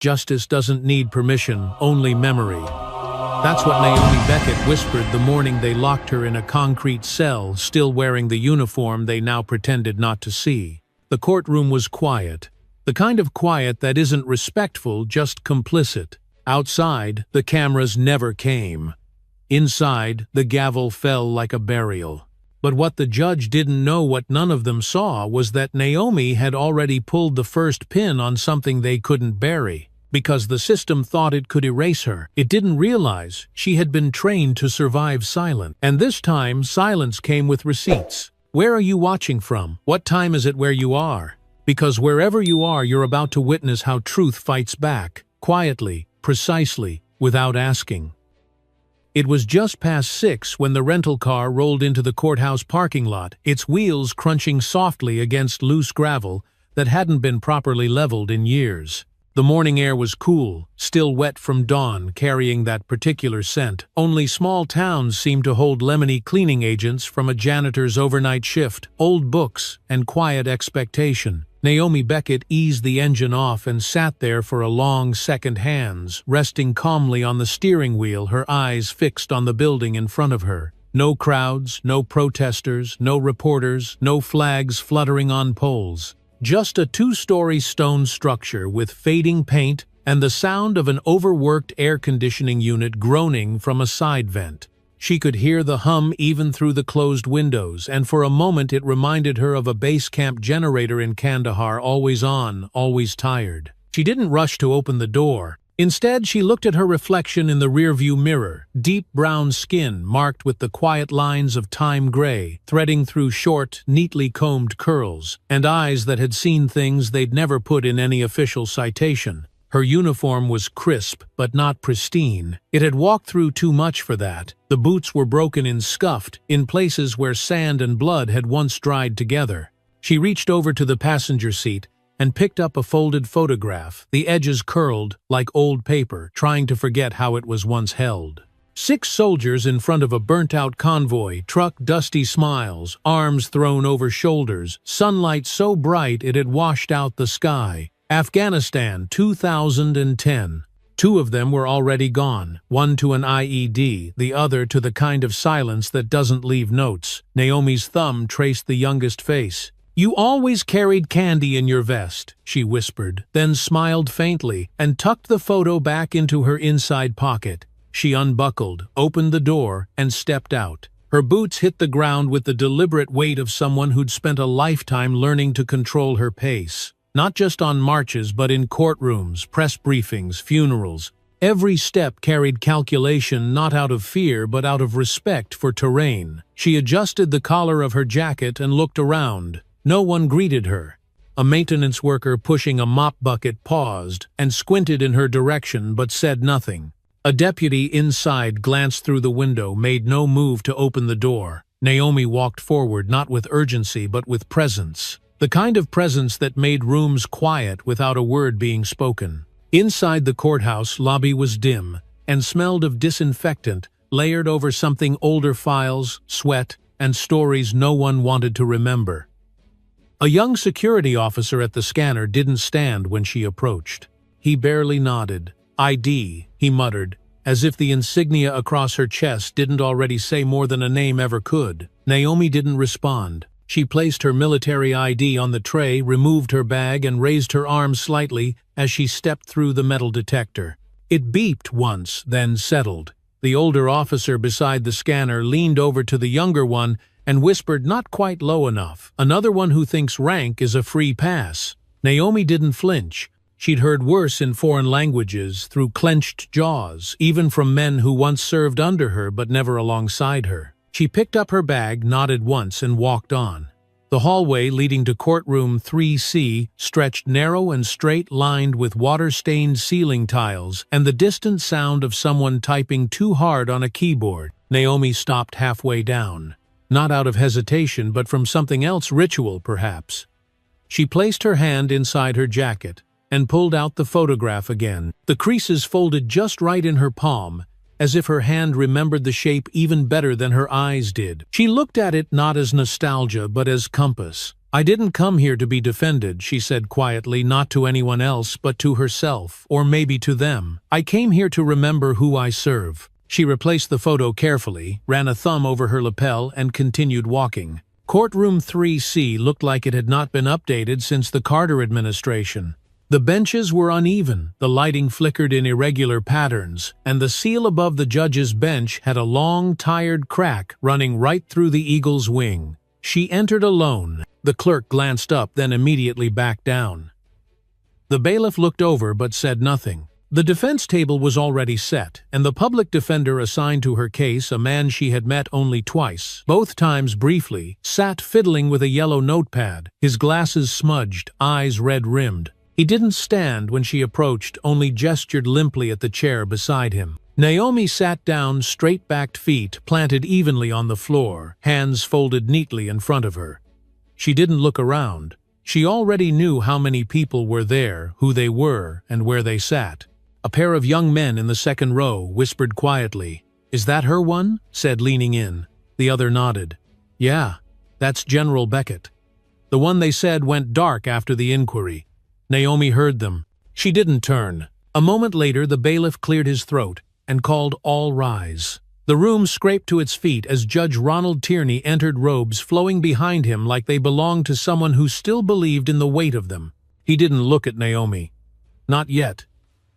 Justice doesn't need permission, only memory. That's what Naomi Beckett whispered the morning they locked her in a concrete cell, still wearing the uniform they now pretended not to see. The courtroom was quiet. The kind of quiet that isn't respectful, just complicit. Outside, the cameras never came. Inside, the gavel fell like a burial. But what the judge didn't know, what none of them saw, was that Naomi had already pulled the first pin on something they couldn't bury. Because the system thought it could erase her. It didn't realize she had been trained to survive silence. And this time, silence came with receipts. Where are you watching from? What time is it where you are? Because wherever you are, you're about to witness how truth fights back. Quietly, precisely, without asking. It was just past 6 when the rental car rolled into the courthouse parking lot, its wheels crunching softly against loose gravel that hadn't been properly leveled in years. The morning air was cool, still wet from dawn, carrying that particular scent. Only small towns seemed to hold lemony cleaning agents from a janitor's overnight shift, old books, and quiet expectation. Naomi Beckett eased the engine off and sat there for a long second, hands resting calmly on the steering wheel, her eyes fixed on the building in front of her. No crowds, no protesters, no reporters, no flags fluttering on poles. Just a 2-story stone structure with fading paint and the sound of an overworked air conditioning unit groaning from a side vent. She could hear the hum even through the closed windows, and for a moment it reminded her of a base camp generator in Kandahar, always on, always tired. She didn't rush to open the door. Instead, she looked at her reflection in the rearview mirror, deep brown skin marked with the quiet lines of time gray, threading through short, neatly combed curls, and eyes that had seen things they'd never put in any official citation. Her uniform was crisp, but not pristine. It had walked through too much for that. The boots were broken and scuffed, in places where sand and blood had once dried together. She reached over to the passenger seat and picked up a folded photograph, the edges curled like old paper, trying to forget how it was once held. 6 soldiers in front of a burnt-out convoy, truck dusty smiles, arms thrown over shoulders, sunlight so bright it had washed out the sky. Afghanistan, 2010. 2 of them were already gone, one to an IED, the other to the kind of silence that doesn't leave notes. Naomi's thumb traced the youngest face. "You always carried candy in your vest," she whispered, then smiled faintly and tucked the photo back into her inside pocket. She unbuckled, opened the door, and stepped out. Her boots hit the ground with the deliberate weight of someone who'd spent a lifetime learning to control her pace. Not just on marches, but in courtrooms, press briefings, funerals. Every step carried calculation, not out of fear but out of respect for terrain. She adjusted the collar of her jacket and looked around. No one greeted her. A maintenance worker pushing a mop bucket paused and squinted in her direction but said nothing. A deputy inside glanced through the window, made no move to open the door. Naomi walked forward, not with urgency but with presence. The kind of presence that made rooms quiet without a word being spoken. Inside the courthouse lobby was dim and smelled of disinfectant, layered over something older, files, sweat, and stories no one wanted to remember. A young security officer at the scanner didn't stand when she approached. He barely nodded. "ID," he muttered, as if the insignia across her chest didn't already say more than a name ever could. Naomi didn't respond. She placed her military ID on the tray, removed her bag, and raised her arm slightly as she stepped through the metal detector. It beeped once, then settled. The older officer beside the scanner leaned over to the younger one and whispered not quite low enough, "Another one who thinks rank is a free pass." Naomi didn't flinch. She'd heard worse in foreign languages, through clenched jaws, even from men who once served under her but never alongside her. She picked up her bag, nodded once, and walked on. The hallway leading to courtroom 3C stretched narrow and straight, lined with water-stained ceiling tiles and the distant sound of someone typing too hard on a keyboard. Naomi stopped halfway down. Not out of hesitation, but from something else, ritual perhaps. She placed her hand inside her jacket and pulled out the photograph again. The creases folded just right in her palm, as if her hand remembered the shape even better than her eyes did. She looked at it not as nostalgia but as compass. "I didn't come here to be defended," she said quietly, "not to anyone else, but to herself, or maybe to them. I came here to remember who I serve." She replaced the photo carefully, ran a thumb over her lapel, and continued walking. Courtroom 3C looked like it had not been updated since the Carter administration. The benches were uneven, the lighting flickered in irregular patterns, and the seal above the judge's bench had a long, tired crack running right through the eagle's wing. She entered alone. The clerk glanced up, then immediately backed down. The bailiff looked over but said nothing. The defense table was already set, and the public defender assigned to her case, a man she had met only twice, both times briefly, sat fiddling with a yellow notepad, his glasses smudged, eyes red-rimmed. He didn't stand when she approached, only gestured limply at the chair beside him. Naomi sat down, straight-backed feet planted evenly on the floor, hands folded neatly in front of her. She didn't look around. She already knew how many people were there, who they were, and where they sat. A pair of young men in the second row whispered quietly. "Is that her one?" said leaning in. The other nodded. "Yeah, that's General Beckett." The one they said went dark after the inquiry. Naomi heard them. She didn't turn. A moment later, the bailiff cleared his throat and called all rise. The room scraped to its feet as Judge Ronald Tierney entered, robes flowing behind him like they belonged to someone who still believed in the weight of them. He didn't look at Naomi. Not yet.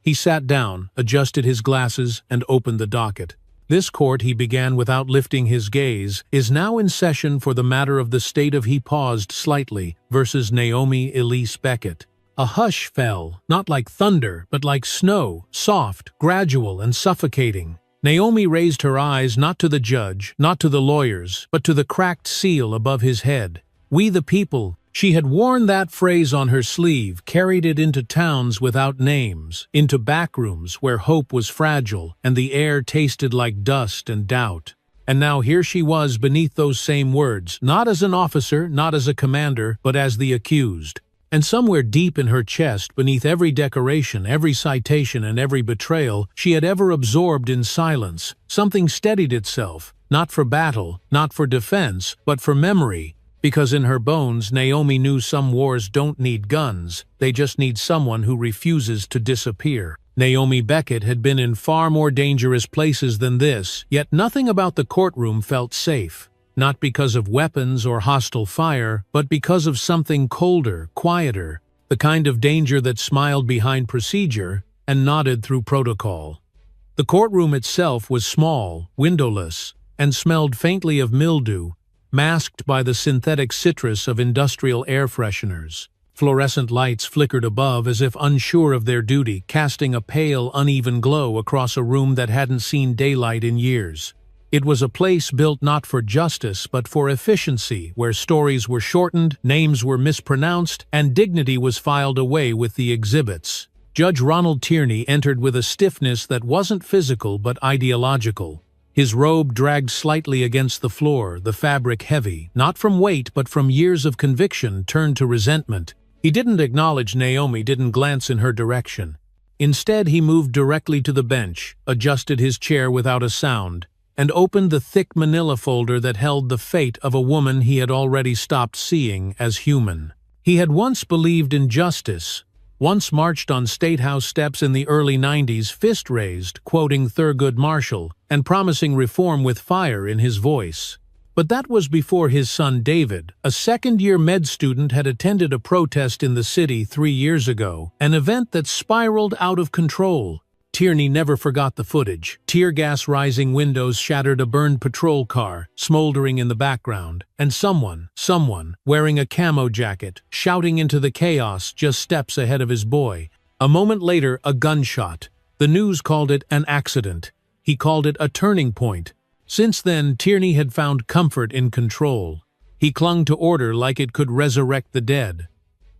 He sat down, adjusted his glasses, and opened the docket. "This court," he began without lifting his gaze, "is now in session for the matter of the state of," he paused slightly, "versus Naomi Elise Beckett." A hush fell, not like thunder, but like snow, soft, gradual, and suffocating. Naomi raised her eyes not to the judge, not to the lawyers, but to the cracked seal above his head. "We the people." She had worn that phrase on her sleeve, carried it into towns without names, into backrooms where hope was fragile and the air tasted like dust and doubt. And now here she was beneath those same words, not as an officer, not as a commander, but as the accused. And somewhere deep in her chest, beneath every decoration, every citation, and every betrayal she had ever absorbed in silence, something steadied itself, not for battle, not for defense, but for memory. Because in her bones, Naomi knew some wars don't need guns, they just need someone who refuses to disappear. Naomi Beckett had been in far more dangerous places than this, yet nothing about the courtroom felt safe. Not because of weapons or hostile fire, but because of something colder, quieter, the kind of danger that smiled behind procedure and nodded through protocol. The courtroom itself was small, windowless, and smelled faintly of mildew, masked by the synthetic citrus of industrial air fresheners. Fluorescent lights flickered above as if unsure of their duty, casting a pale, uneven glow across a room that hadn't seen daylight in years. It was a place built not for justice but for efficiency, where stories were shortened, names were mispronounced, and dignity was filed away with the exhibits. Judge Ronald Tierney entered with a stiffness that wasn't physical but ideological. His robe dragged slightly against the floor, the fabric heavy, not from weight but from years of conviction turned to resentment. He didn't acknowledge Naomi, didn't glance in her direction. Instead, he moved directly to the bench, adjusted his chair without a sound, and opened the thick manila folder that held the fate of a woman he had already stopped seeing as human. He had once believed in justice, once marched on State House steps in the early 90s, fist raised, quoting Thurgood Marshall, and promising reform with fire in his voice. But that was before his son David, a second-year med student, had attended a protest in the city 3 years ago, an event that spiraled out of control. Tierney never forgot the footage. Tear gas rising windows shattered a burned patrol car, smoldering in the background, and someone, wearing a camo jacket, shouting into the chaos just steps ahead of his boy. A moment later, a gunshot. The news called it an accident. He called it a turning point. Since then, Tierney had found comfort in control. He clung to order like it could resurrect the dead.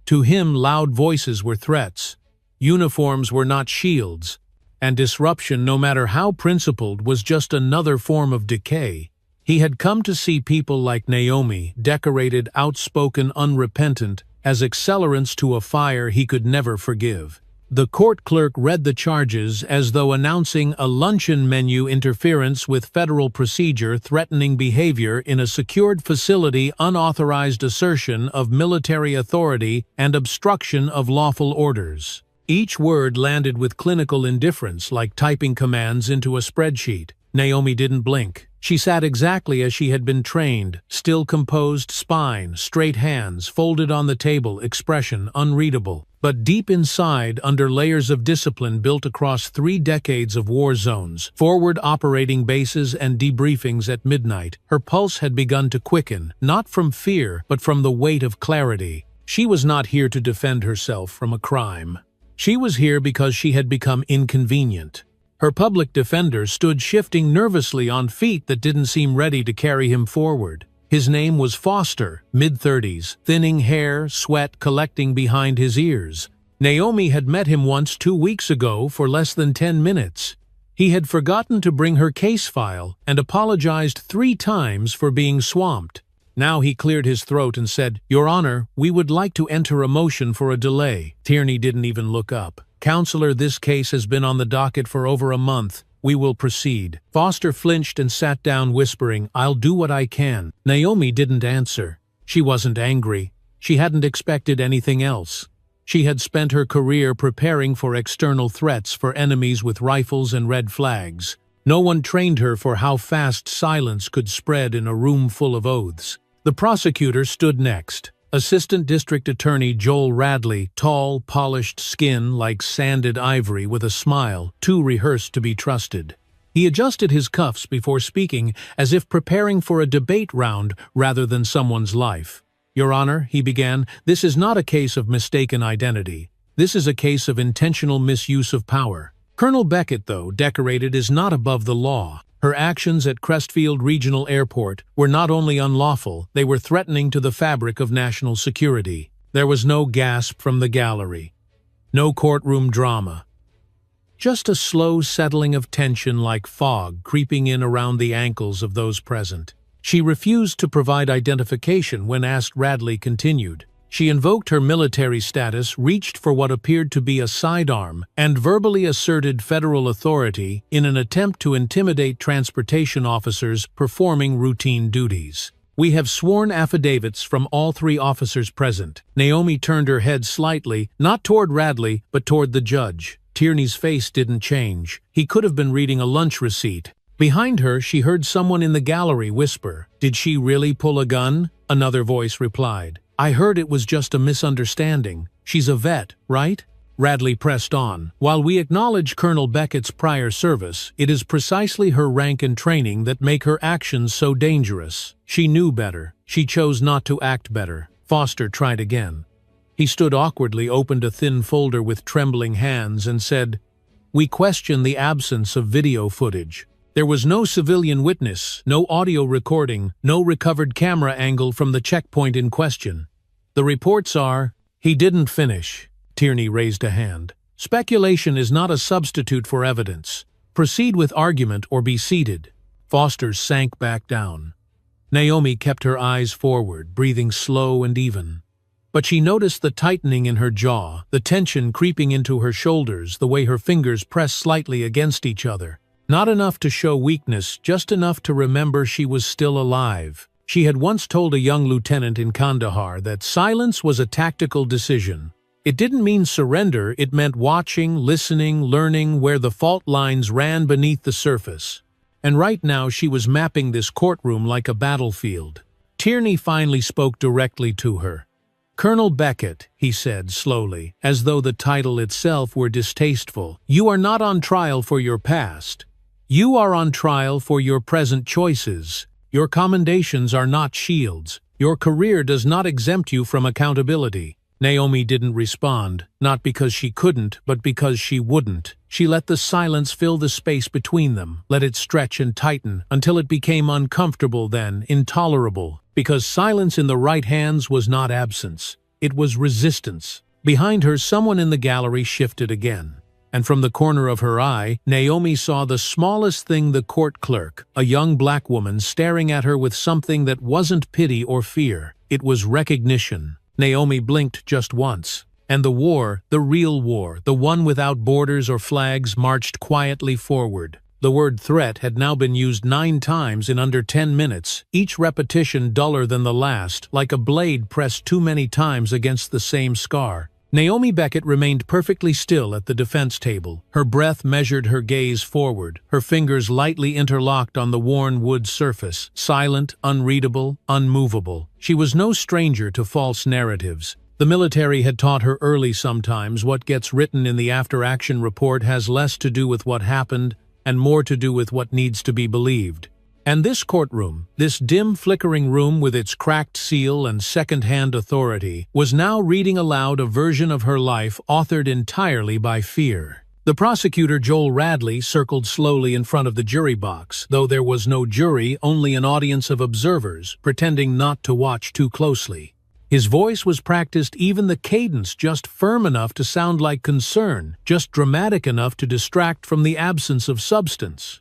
To him, loud voices were threats. Uniforms were not shields. And disruption, no matter how principled, was just another form of decay. He had come to see people like Naomi, decorated, outspoken, unrepentant, as accelerants to a fire he could never forgive. The court clerk read the charges as though announcing a luncheon menu: interference with federal procedure, threatening behavior in a secured facility, unauthorized assertion of military authority, and obstruction of lawful orders. Each word landed with clinical indifference, like typing commands into a spreadsheet. Naomi didn't blink. She sat exactly as she had been trained, still, composed, spine, straight hands, folded on the table, expression unreadable. But deep inside, under layers of discipline built across 3 decades of war zones, forward operating bases, and debriefings at midnight, her pulse had begun to quicken, not from fear, but from the weight of clarity. She was not here to defend herself from a crime. She was here because she had become inconvenient. Her public defender stood shifting nervously on feet that didn't seem ready to carry him forward. His name was Foster, mid-30s, thinning hair, sweat collecting behind his ears. Naomi had met him once 2 weeks ago for less than 10 minutes. He had forgotten to bring her case file and apologized 3 times for being swamped. Now he cleared his throat and said, "Your Honor, we would like to enter a motion for a delay." Tierney didn't even look up. "Counselor, this case has been on the docket for over a month. We will proceed." Foster flinched and sat down, whispering, "I'll do what I can." Naomi didn't answer. She wasn't angry. She hadn't expected anything else. She had spent her career preparing for external threats, for enemies with rifles and red flags. No one trained her for how fast silence could spread in a room full of oaths. The prosecutor stood next. Assistant District Attorney Joel Radley, tall, polished skin like sanded ivory, with a smile, too rehearsed to be trusted. He adjusted his cuffs before speaking, as if preparing for a debate round rather than someone's life. "Your Honor," he began, "this is not a case of mistaken identity. This is a case of intentional misuse of power. Colonel Beckett, though decorated, is not above the law. Her actions at Crestfield Regional Airport were not only unlawful, they were threatening to the fabric of national security." There was no gasp from the gallery. No courtroom drama. Just a slow settling of tension, like fog creeping in around the ankles of those present. She refused to provide identification when asked. Radley continued. She invoked her military status, reached for what appeared to be a sidearm, and verbally asserted federal authority in an attempt to intimidate transportation officers performing routine duties. "We have sworn affidavits from all 3 officers present." Naomi turned her head slightly, not toward Radley, but toward the judge. Tierney's face didn't change. He could have been reading a lunch receipt. Behind her, she heard someone in the gallery whisper, "Did she really pull a gun?" Another voice replied, "I heard it was just a misunderstanding. She's a vet, right?" Radley pressed on. "While we acknowledge Colonel Beckett's prior service, it is precisely her rank and training that make her actions so dangerous. She knew better. She chose not to act better." Foster tried again. He stood awkwardly, opened a thin folder with trembling hands, and said, "We question the absence of video footage. There was no civilian witness, no audio recording, no recovered camera angle from the checkpoint in question. The reports are—" He didn't finish. Tierney raised a hand. "Speculation is not a substitute for evidence. Proceed with argument or be seated." Foster sank back down. Naomi kept her eyes forward, breathing slow and even. But she noticed the tightening in her jaw, the tension creeping into her shoulders, the way her fingers pressed slightly against each other. Not enough to show weakness, just enough to remember she was still alive. She had once told a young lieutenant in Kandahar that silence was a tactical decision. It didn't mean surrender, it meant watching, listening, learning where the fault lines ran beneath the surface. And right now she was mapping this courtroom like a battlefield. Tierney finally spoke directly to her. "Colonel Beckett," he said slowly, as though the title itself were distasteful, "you are not on trial for your past. You are on trial for your present choices. Your commendations are not shields. Your career does not exempt you from accountability." Naomi didn't respond, not because she couldn't, but because she wouldn't. She let the silence fill the space between them, let it stretch and tighten, until it became uncomfortable, then intolerable, because silence in the right hands was not absence. It was resistance. Behind her, someone in the gallery shifted again. And from the corner of her eye, Naomi saw the smallest thing: the court clerk, a young black woman staring at her with something that wasn't pity or fear. It was recognition. Naomi blinked just once. And the war, the real war, the one without borders or flags, marched quietly forward. The word threat had now been used 9 times in under 10 minutes, each repetition duller than the last, like a blade pressed too many times against the same scar. Naomi Beckett remained perfectly still at the defense table. Her breath measured her gaze forward, her fingers lightly interlocked on the worn wood surface, silent, unreadable, unmovable. She was no stranger to false narratives. The military had taught her early sometimes what gets written in the after-action report has less to do with what happened and more to do with what needs to be believed. And this courtroom, this dim flickering room with its cracked seal and second-hand authority, was now reading aloud a version of her life authored entirely by fear. The prosecutor, Joel Radley, circled slowly in front of the jury box, though there was no jury, only an audience of observers, pretending not to watch too closely. His voice was practiced, even the cadence just firm enough to sound like concern, just dramatic enough to distract from the absence of substance.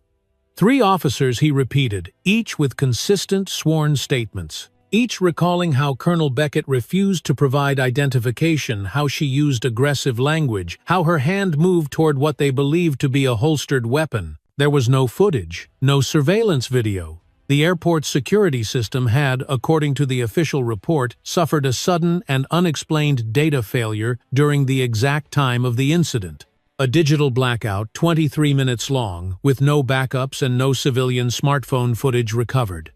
3 officers, he repeated, each with consistent sworn statements, each recalling how Colonel Beckett refused to provide identification, how she used aggressive language, how her hand moved toward what they believed to be a holstered weapon. There was no footage, no surveillance video. The airport's security system had, according to the official report, suffered a sudden and unexplained data failure during the exact time of the incident. A digital blackout 23 minutes long, with no backups and no civilian smartphone footage recovered.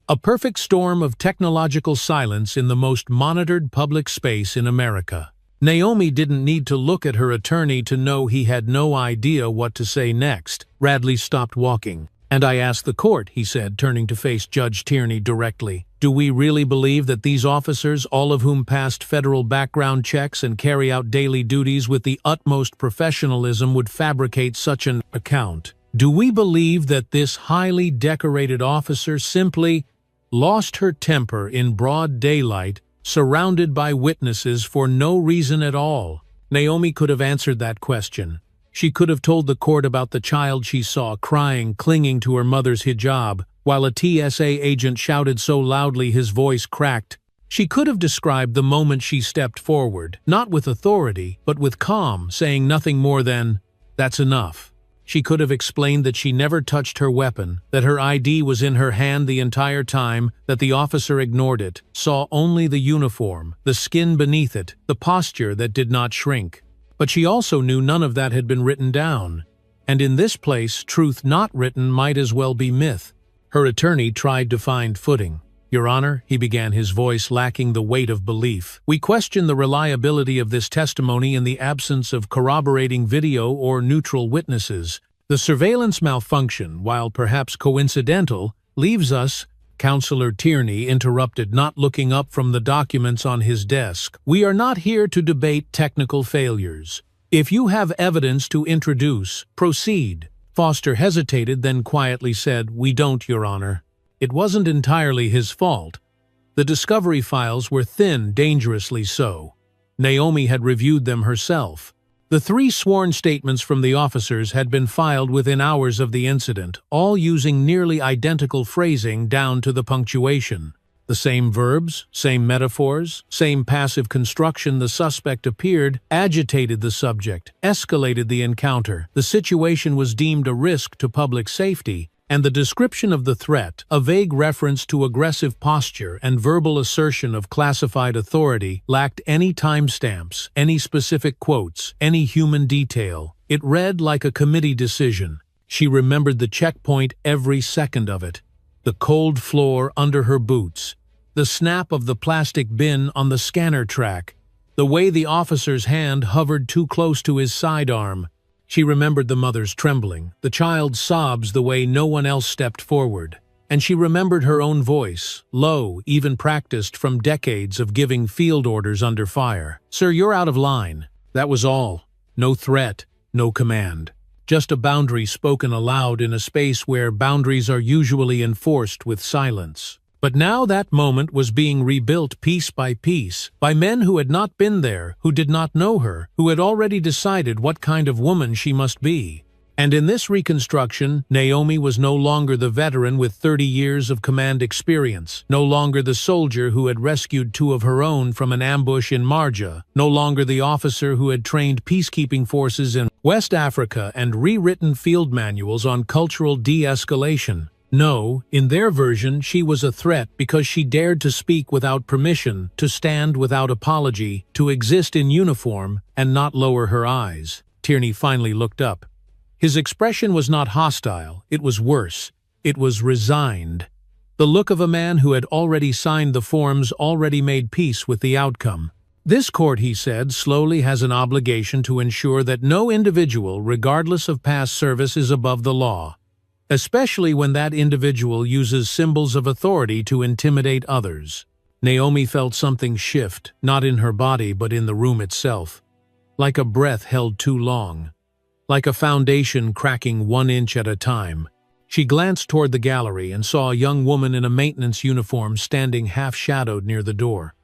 A perfect storm of technological silence in the most monitored public space in America. Naomi didn't need to look at her attorney to know he had no idea what to say next. Radley stopped walking. "And I ask the court," he said, turning to face Judge Tierney directly, "do we really believe that these officers, all of whom passed federal background checks and carry out daily duties with the utmost professionalism, would fabricate such an account? Do we believe that this highly decorated officer simply lost her temper in broad daylight, surrounded by witnesses for no reason at all?" Naomi could have answered that question. She could have told the court about the child she saw crying, clinging to her mother's hijab, while a TSA agent shouted so loudly his voice cracked. She could have described the moment she stepped forward, not with authority, but with calm, saying nothing more than, "That's enough." She could have explained that she never touched her weapon, that her ID was in her hand the entire time, that the officer ignored it, saw only the uniform, the skin beneath it, the posture that did not shrink. But she also knew none of that had been written down. And in this place, truth not written might as well be myth. Her attorney tried to find footing. "Your Honor," he began, his voice lacking the weight of belief, "we question the reliability of this testimony in the absence of corroborating video or neutral witnesses. The surveillance malfunction, while perhaps coincidental, leaves us—" Counselor Tierney interrupted, not looking up from the documents on his desk. "We are not here to debate technical failures. If you have evidence to introduce, proceed." Foster hesitated, then quietly said, "We don't, Your Honor." It wasn't entirely his fault. The discovery files were thin, dangerously so. Naomi had reviewed them herself. The 3 sworn statements from the officers had been filed within hours of the incident, all using nearly identical phrasing down to the punctuation. The same verbs, same metaphors, same passive construction. The suspect appeared, agitated the subject, escalated the encounter. The situation was deemed a risk to public safety, and the description of the threat, a vague reference to aggressive posture and verbal assertion of classified authority, lacked any timestamps, any specific quotes, any human detail. It read like a committee decision. She remembered the checkpoint, every second of it. The cold floor under her boots, the snap of the plastic bin on the scanner track, the way the officer's hand hovered too close to his sidearm. She remembered the mother's trembling, the child's sobs, the way no one else stepped forward. And she remembered her own voice, low, even practiced from decades of giving field orders under fire. "Sir, you're out of line." That was all. No threat, no command. Just a boundary spoken aloud in a space where boundaries are usually enforced with silence. But now that moment was being rebuilt piece by piece, by men who had not been there, who did not know her, who had already decided what kind of woman she must be. And in this reconstruction, Naomi was no longer the veteran with 30 years of command experience, no longer the soldier who had rescued two of her own from an ambush in Marja, no longer the officer who had trained peacekeeping forces in West Africa and rewritten field manuals on cultural de-escalation. No, in their version, she was a threat because she dared to speak without permission, to stand without apology, to exist in uniform, and not lower her eyes. Tierney finally looked up. His expression was not hostile, it was worse. It was resigned. The look of a man who had already signed the forms, already made peace with the outcome. This court, he said, slowly has an obligation to ensure that no individual, regardless of past service, is above the law, especially when that individual uses symbols of authority to intimidate others. Naomi felt something shift, not in her body but in the room itself, like a breath held too long. Like a foundation cracking 1 inch at a time. She glanced toward the gallery and saw a young woman in a maintenance uniform standing half-shadowed near the door.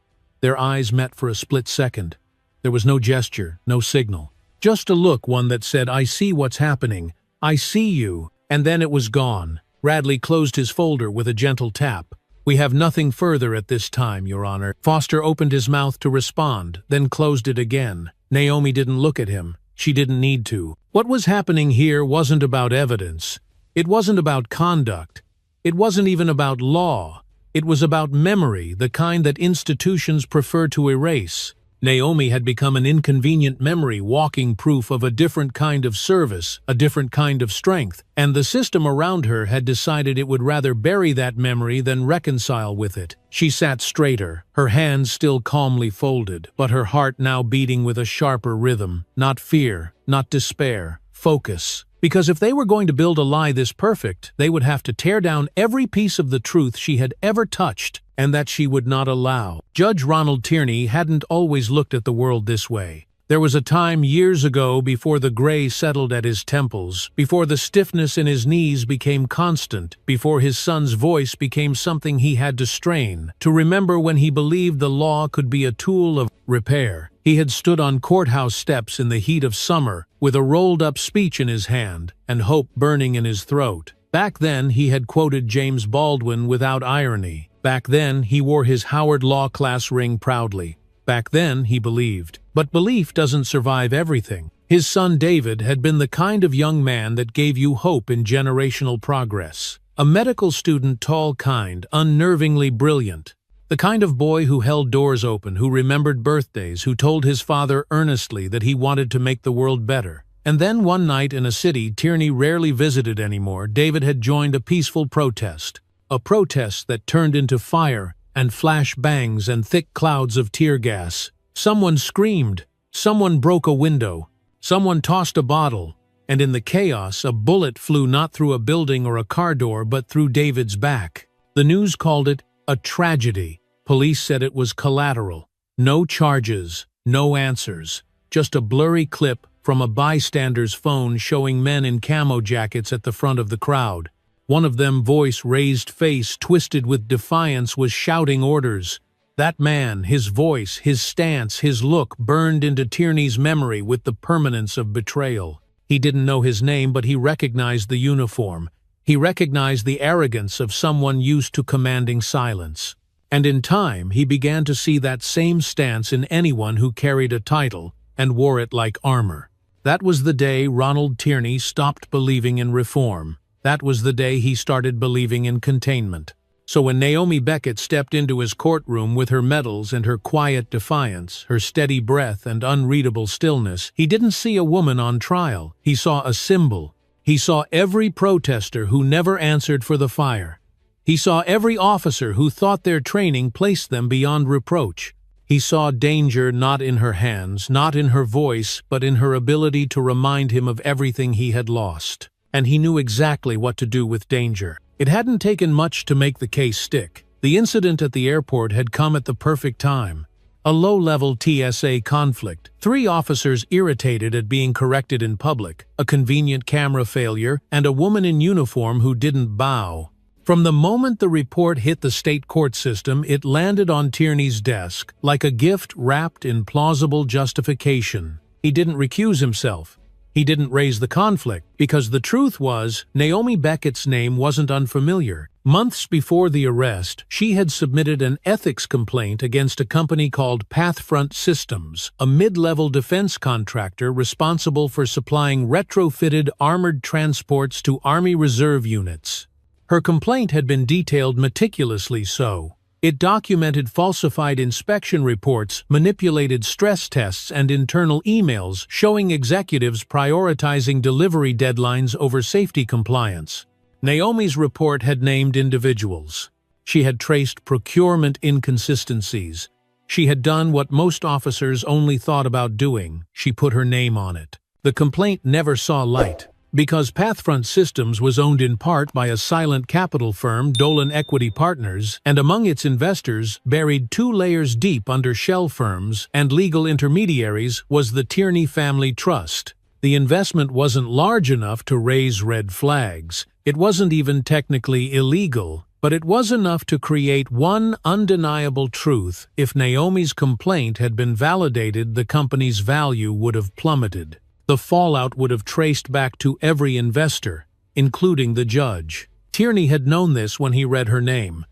Their eyes met for a split second. There was no gesture, no signal. Just a look, one that said, "I see what's happening. I see you." And then it was gone. Radley closed his folder with a gentle tap. "We have nothing further at this time, Your Honor." Foster opened his mouth to respond, then closed it again. Naomi didn't look at him. She didn't need to. What was happening here wasn't about evidence. It wasn't about conduct. It wasn't even about law. It was about memory, the kind that institutions prefer to erase. Naomi had become an inconvenient memory, walking proof of a different kind of service, a different kind of strength, and the system around her had decided it would rather bury that memory than reconcile with it. She sat straighter, her hands still calmly folded, but her heart now beating with a sharper rhythm. Not fear, not despair, focus. Because if they were going to build a lie this perfect, they would have to tear down every piece of the truth she had ever touched, and that she would not allow. Judge Ronald Tierney hadn't always looked at the world this way. There was a time years ago, before the gray settled at his temples, before the stiffness in his knees became constant, before his son's voice became something he had to strain, to remember when he believed the law could be a tool of repair. He had stood on courthouse steps in the heat of summer, with a rolled-up speech in his hand, and hope burning in his throat. Back then, he had quoted James Baldwin without irony. Back then, he wore his Howard Law class ring proudly. Back then, he believed. But belief doesn't survive everything. His son David had been the kind of young man that gave you hope in generational progress. A medical student, tall, kind, unnervingly brilliant. The kind of boy who held doors open, who remembered birthdays, who told his father earnestly that he wanted to make the world better. And then one night in a city Tierney rarely visited anymore, David had joined a peaceful protest. A protest that turned into fire and flash bangs and thick clouds of tear gas. Someone screamed, someone broke a window, someone tossed a bottle, and in the chaos a bullet flew not through a building or a car door but through David's back. The news called it a tragedy. Police said it was collateral. No charges, no answers, just a blurry clip from a bystander's phone showing men in camo jackets at the front of the crowd. One of them, voice raised, face twisted with defiance, was shouting orders. That man, his voice, his stance, his look burned into Tierney's memory with the permanence of betrayal. He didn't know his name, but he recognized the uniform. He recognized the arrogance of someone used to commanding silence. And in time, he began to see that same stance in anyone who carried a title and wore it like armor. That was the day Ronald Tierney stopped believing in reform. That was the day he started believing in containment. So when Naomi Beckett stepped into his courtroom with her medals and her quiet defiance, her steady breath and unreadable stillness, he didn't see a woman on trial. He saw a symbol. He saw every protester who never answered for the fire. He saw every officer who thought their training placed them beyond reproach. He saw danger not in her hands, not in her voice, but in her ability to remind him of everything he had lost. And he knew exactly what to do with danger. It hadn't taken much to make the case stick. The incident at the airport had come at the perfect time. A low-level TSA conflict, 3 officers irritated at being corrected in public, a convenient camera failure, and a woman in uniform who didn't bow. From the moment the report hit the state court system, it landed on Tierney's desk like a gift wrapped in plausible justification. He didn't recuse himself. He didn't raise the conflict, because the truth was, Naomi Beckett's name wasn't unfamiliar. Months before the arrest, she had submitted an ethics complaint against a company called Pathfront Systems, a mid-level defense contractor responsible for supplying retrofitted armored transports to Army Reserve units. Her complaint had been detailed meticulously so. It documented falsified inspection reports, manipulated stress tests, and internal emails showing executives prioritizing delivery deadlines over safety compliance. Naomi's report had named individuals. She had traced procurement inconsistencies. She had done what most officers only thought about doing. She put her name on it. The complaint never saw light, because Pathfront Systems was owned in part by a silent capital firm, Dolan Equity Partners, and among its investors, buried 2 layers deep under shell firms and legal intermediaries, was the Tierney Family Trust. The investment wasn't large enough to raise red flags. It wasn't even technically illegal, but it was enough to create one undeniable truth: if Naomi's complaint had been validated, the company's value would have plummeted. The fallout would have traced back to every investor, including the judge. Tierney had known this when he read her name,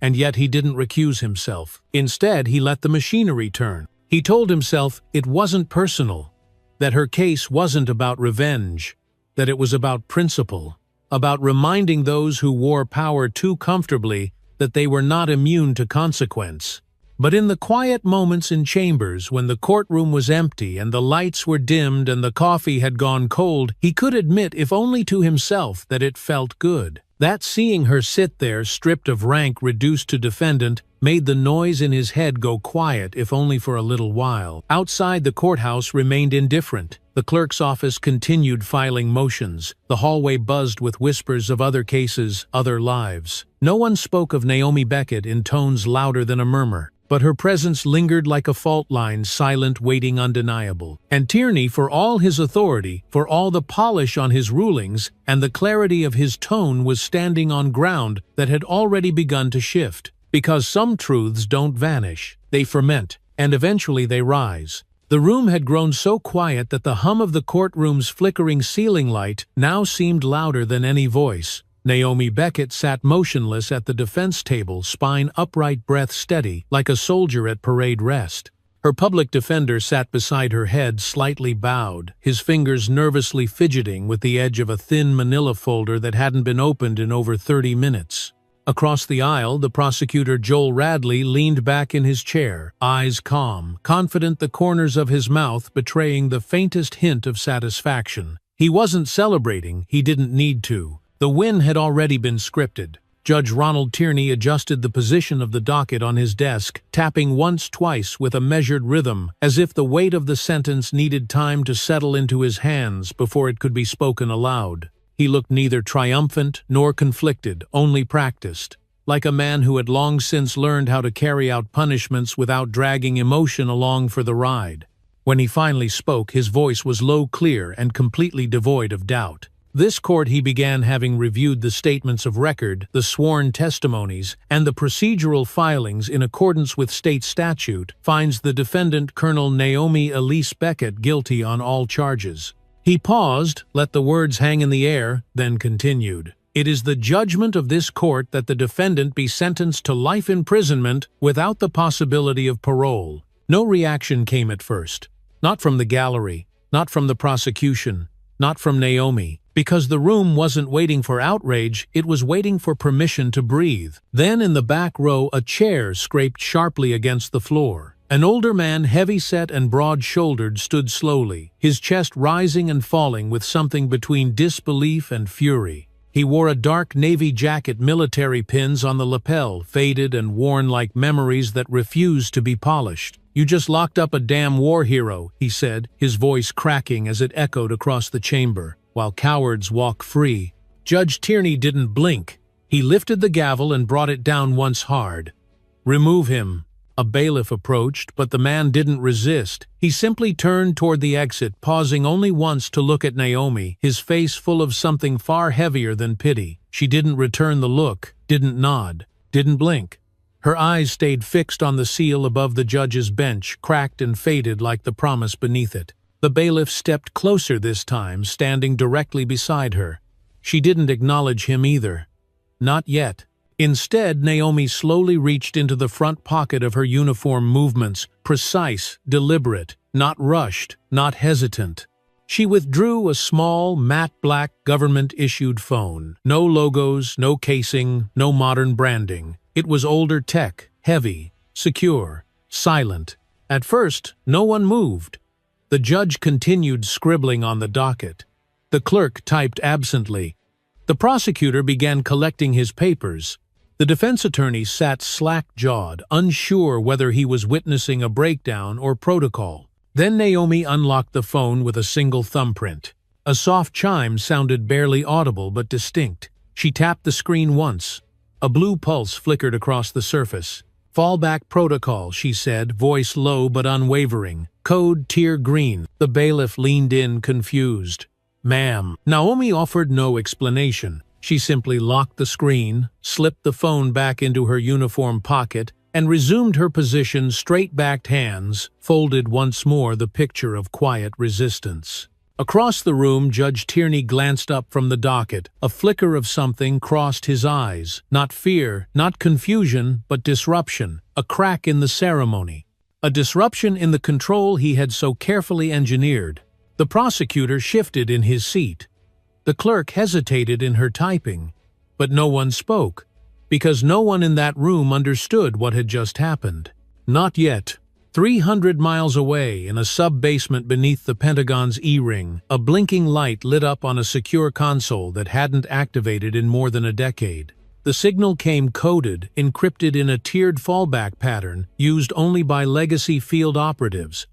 and yet he didn't recuse himself. Instead, he let the machinery turn. He told himself it wasn't personal, that her case wasn't about revenge, that it was about principle, about reminding those who wore power too comfortably that they were not immune to consequence. But in the quiet moments in chambers, when the courtroom was empty and the lights were dimmed and the coffee had gone cold, he could admit, if only to himself, that it felt good. That seeing her sit there, stripped of rank, reduced to defendant, made the noise in his head go quiet, if only for a little while. Outside, the courthouse remained indifferent. The clerk's office continued filing motions. The hallway buzzed with whispers of other cases, other lives. No one spoke of Naomi Beckett in tones louder than a murmur, but her presence lingered like a fault line, silent, waiting, undeniable. And Tierney, for all his authority, for all the polish on his rulings, and the clarity of his tone, was standing on ground that had already begun to shift. Because some truths don't vanish, they ferment, and eventually they rise. The room had grown so quiet that the hum of the courtroom's flickering ceiling light now seemed louder than any voice. Naomi Beckett sat motionless at the defense table, spine upright, breath steady, like a soldier at parade rest. Her public defender sat beside her, head slightly bowed, his fingers nervously fidgeting with the edge of a thin manila folder that hadn't been opened in over 30 minutes. Across the aisle, the prosecutor, Joel Radley, leaned back in his chair, eyes calm, confident, the corners of his mouth betraying the faintest hint of satisfaction. He wasn't celebrating, he didn't need to. The win had already been scripted. Judge Ronald Tierney adjusted the position of the docket on his desk, tapping once, twice with a measured rhythm, as if the weight of the sentence needed time to settle into his hands before it could be spoken aloud. He looked neither triumphant nor conflicted, only practiced, like a man who had long since learned how to carry out punishments without dragging emotion along for the ride. When he finally spoke, his voice was low, clear, and completely devoid of doubt. This court, he began, having reviewed the statements of record, the sworn testimonies, and the procedural filings in accordance with state statute, finds the defendant, Colonel Naomi Elise Beckett, guilty on all charges. He paused, let the words hang in the air, then continued. It is the judgment of this court that the defendant be sentenced to life imprisonment without the possibility of parole. No reaction came at first. Not from the gallery, not from the prosecution, not from Naomi. Because the room wasn't waiting for outrage, it was waiting for permission to breathe. Then in the back row, a chair scraped sharply against the floor. An older man, heavy-set and broad-shouldered, stood slowly, his chest rising and falling with something between disbelief and fury. He wore a dark navy jacket, military pins on the lapel, faded and worn like memories that refused to be polished. "You just locked up a damn war hero," he said, his voice cracking as it echoed across the chamber. "While cowards walk free." Judge Tierney didn't blink. He lifted the gavel and brought it down once hard. "Remove him." A bailiff approached, but the man didn't resist. He simply turned toward the exit, pausing only once to look at Naomi, his face full of something far heavier than pity. She didn't return the look, didn't nod, didn't blink. Her eyes stayed fixed on the seal above the judge's bench, cracked and faded like the promise beneath it. The bailiff stepped closer this time, standing directly beside her. She didn't acknowledge him either. Not yet. Instead, Naomi slowly reached into the front pocket of her uniform, movements precise, deliberate, not rushed, not hesitant. She withdrew a small, matte black government-issued phone. No logos, no casing, no modern branding. It was older tech, heavy, secure, silent. At first, no one moved. The judge continued scribbling on the docket. The clerk typed absently. The prosecutor began collecting his papers. The defense attorney sat slack-jawed, unsure whether he was witnessing a breakdown or protocol. Then Naomi unlocked the phone with a single thumbprint. A soft chime sounded barely audible but distinct. She tapped the screen once. A blue pulse flickered across the surface. "Fallback protocol," she said, voice low but unwavering. "Code tier green." The bailiff leaned in, confused. "Ma'am." Naomi offered no explanation. She simply locked the screen, slipped the phone back into her uniform pocket, and resumed her position, straight-backed hands, folded once more, the picture of quiet resistance. Across the room, Judge Tierney glanced up from the docket. A flicker of something crossed his eyes. Not fear, not confusion, but disruption. A crack in the ceremony. A disruption in the control he had so carefully engineered. The prosecutor shifted in his seat. The clerk hesitated in her typing. But no one spoke, because no one in that room understood what had just happened. Not yet. 300 miles away, in a sub-basement beneath the Pentagon's E-ring, a blinking light lit up on a secure console that hadn't activated in more than a decade. The signal came coded, encrypted in a tiered fallback pattern used only by legacy field operatives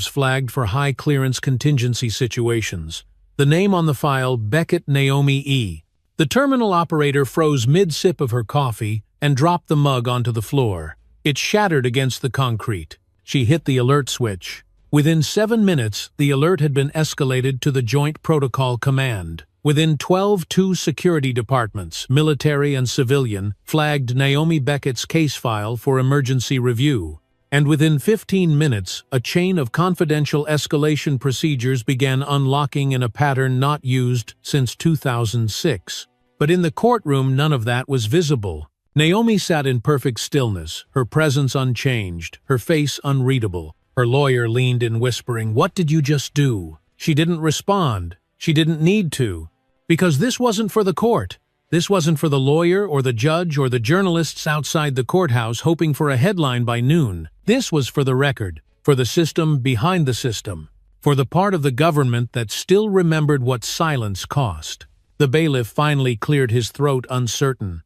flagged for high-clearance contingency situations. The name on the file, Beckett Naomi E. The terminal operator froze mid-sip of her coffee and dropped the mug onto the floor. It shattered against the concrete. She hit the alert switch. Within 7 minutes, the alert had been escalated to the Joint Protocol Command. Within 12, 2 security departments, military and civilian, flagged Naomi Beckett's case file for emergency review. And within 15 minutes, a chain of confidential escalation procedures began unlocking in a pattern not used since 2006. But in the courtroom, none of that was visible. Naomi sat in perfect stillness, her presence unchanged, her face unreadable. Her lawyer leaned in, whispering, "What did you just do?" She didn't respond. She didn't need to. Because this wasn't for the court. This wasn't for the lawyer or the judge or the journalists outside the courthouse hoping for a headline by noon. This was for the record, for the system behind the system, for the part of the government that still remembered what silence cost. The bailiff finally cleared his throat, uncertain.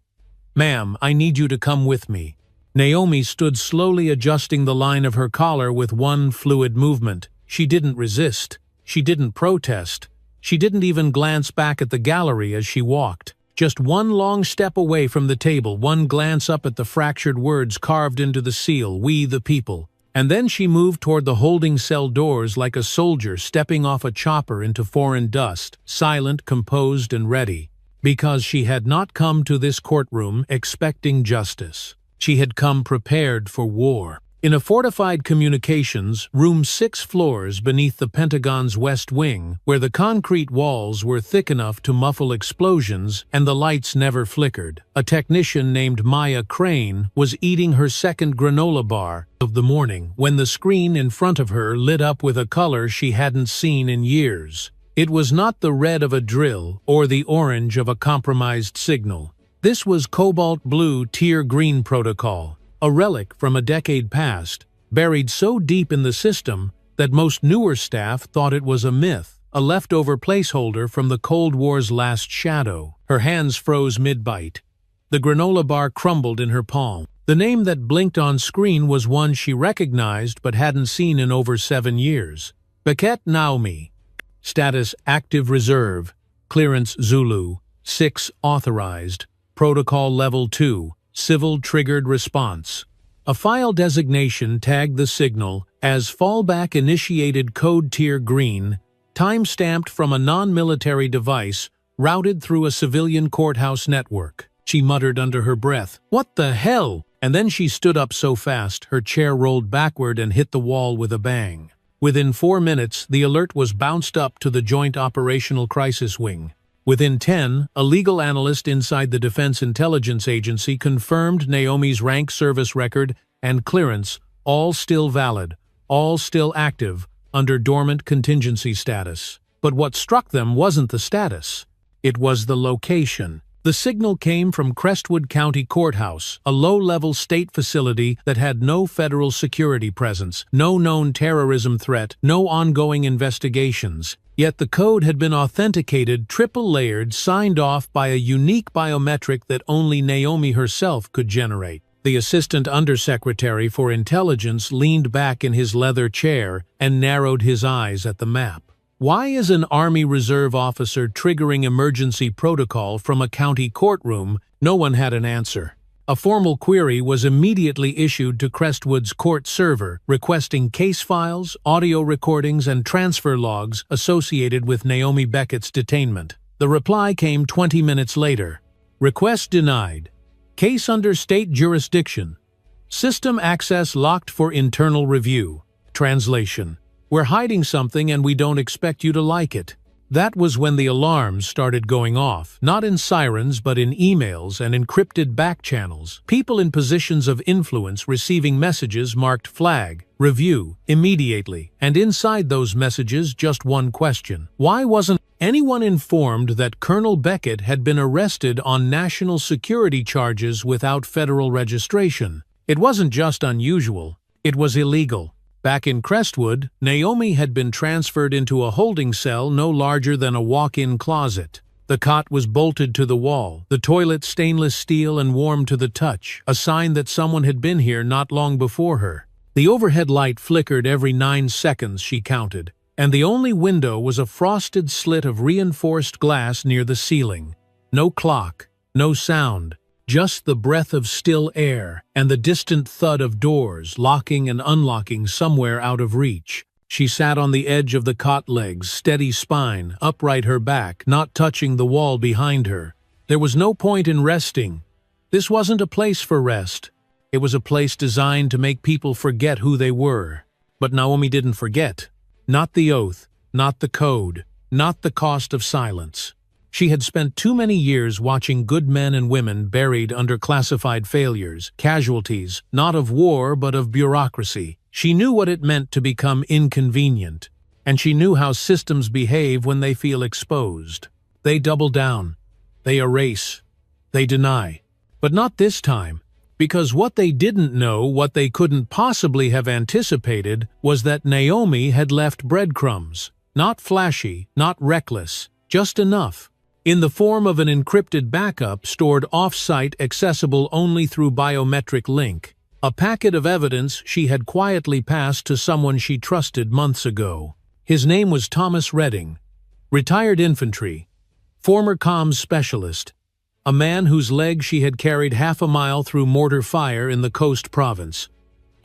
"Ma'am, I need you to come with me." Naomi stood slowly, adjusting the line of her collar with one fluid movement. She didn't resist. She didn't protest. She didn't even glance back at the gallery as she walked. Just one long step away from the table, one glance up at the fractured words carved into the seal, "We the people." And then she moved toward the holding cell doors like a soldier stepping off a chopper into foreign dust, silent, composed, and ready. Because she had not come to this courtroom expecting justice. She had come prepared for war. In a fortified communications room 6 floors beneath the Pentagon's West Wing, where the concrete walls were thick enough to muffle explosions and the lights never flickered, a technician named Maya Crane was eating her second granola bar of the morning when the screen in front of her lit up with a color she hadn't seen in years. It was not the red of a drill or the orange of a compromised signal. This was cobalt blue tier green protocol. A relic from a decade past, buried so deep in the system that most newer staff thought it was a myth, a leftover placeholder from the Cold War's last shadow. Her hands froze mid-bite. The granola bar crumbled in her palm. The name that blinked on screen was one she recognized but hadn't seen in over 7 years. Beckett Naomi. Status Active Reserve. Clearance Zulu. 6 Authorized. Protocol Level 2. Civil Triggered Response. A file designation tagged the signal as Fallback Initiated Code Tier Green, time-stamped from a non-military device routed through a civilian courthouse network. She muttered under her breath, "What the hell?" And then she stood up so fast her chair rolled backward and hit the wall with a bang. Within 4 minutes, the alert was bounced up to the Joint Operational Crisis Wing. Within 10, a legal analyst inside the Defense Intelligence Agency confirmed Naomi's rank, service record, and clearance, all still valid, all still active, under dormant contingency status. But what struck them wasn't the status. It was the location. The signal came from Crestwood County Courthouse, a low-level state facility that had no federal security presence, no known terrorism threat, no ongoing investigations. Yet the code had been authenticated, triple-layered, signed off by a unique biometric that only Naomi herself could generate. The Assistant Undersecretary for Intelligence leaned back in his leather chair and narrowed his eyes at the map. Why is an Army Reserve officer triggering emergency protocol from a county courtroom? No one had an answer. A formal query was immediately issued to Crestwood's court server, requesting case files, audio recordings, and transfer logs associated with Naomi Beckett's detainment. The reply came 20 minutes later. Request denied. Case under state jurisdiction. System access locked for internal review. Translation: We're hiding something and we don't expect you to like it. That was when the alarms started going off, not in sirens but in emails and encrypted back channels. People in positions of influence receiving messages marked flag, review, immediately, and inside those messages just one question. Why wasn't anyone informed that Colonel Beckett had been arrested on national security charges without federal registration? It wasn't just unusual, it was illegal. Back in Crestwood, Naomi had been transferred into a holding cell no larger than a walk-in closet. The cot was bolted to the wall, the toilet stainless steel and warm to the touch, a sign that someone had been here not long before her. The overhead light flickered every 9 seconds, she counted, and the only window was a frosted slit of reinforced glass near the ceiling. No clock, no sound. Just the breath of still air and the distant thud of doors locking and unlocking somewhere out of reach. She sat on the edge of the cot legs, steady spine, upright her back, not touching the wall behind her. There was no point in resting. This wasn't a place for rest. It was a place designed to make people forget who they were. But Naomi didn't forget. Not the oath, not the code, not the cost of silence. She had spent too many years watching good men and women buried under classified failures, casualties, not of war but of bureaucracy. She knew what it meant to become inconvenient, and she knew how systems behave when they feel exposed. They double down, they erase, they deny. But not this time, because what they didn't know, what they couldn't possibly have anticipated, was that Naomi had left breadcrumbs. Not flashy, not reckless, just enough. In the form of an encrypted backup stored off-site, accessible only through biometric link. A packet of evidence she had quietly passed to someone she trusted months ago. His name was Thomas Redding, retired infantry, former comms specialist, a man whose leg she had carried half a mile through mortar fire in the Coast Province,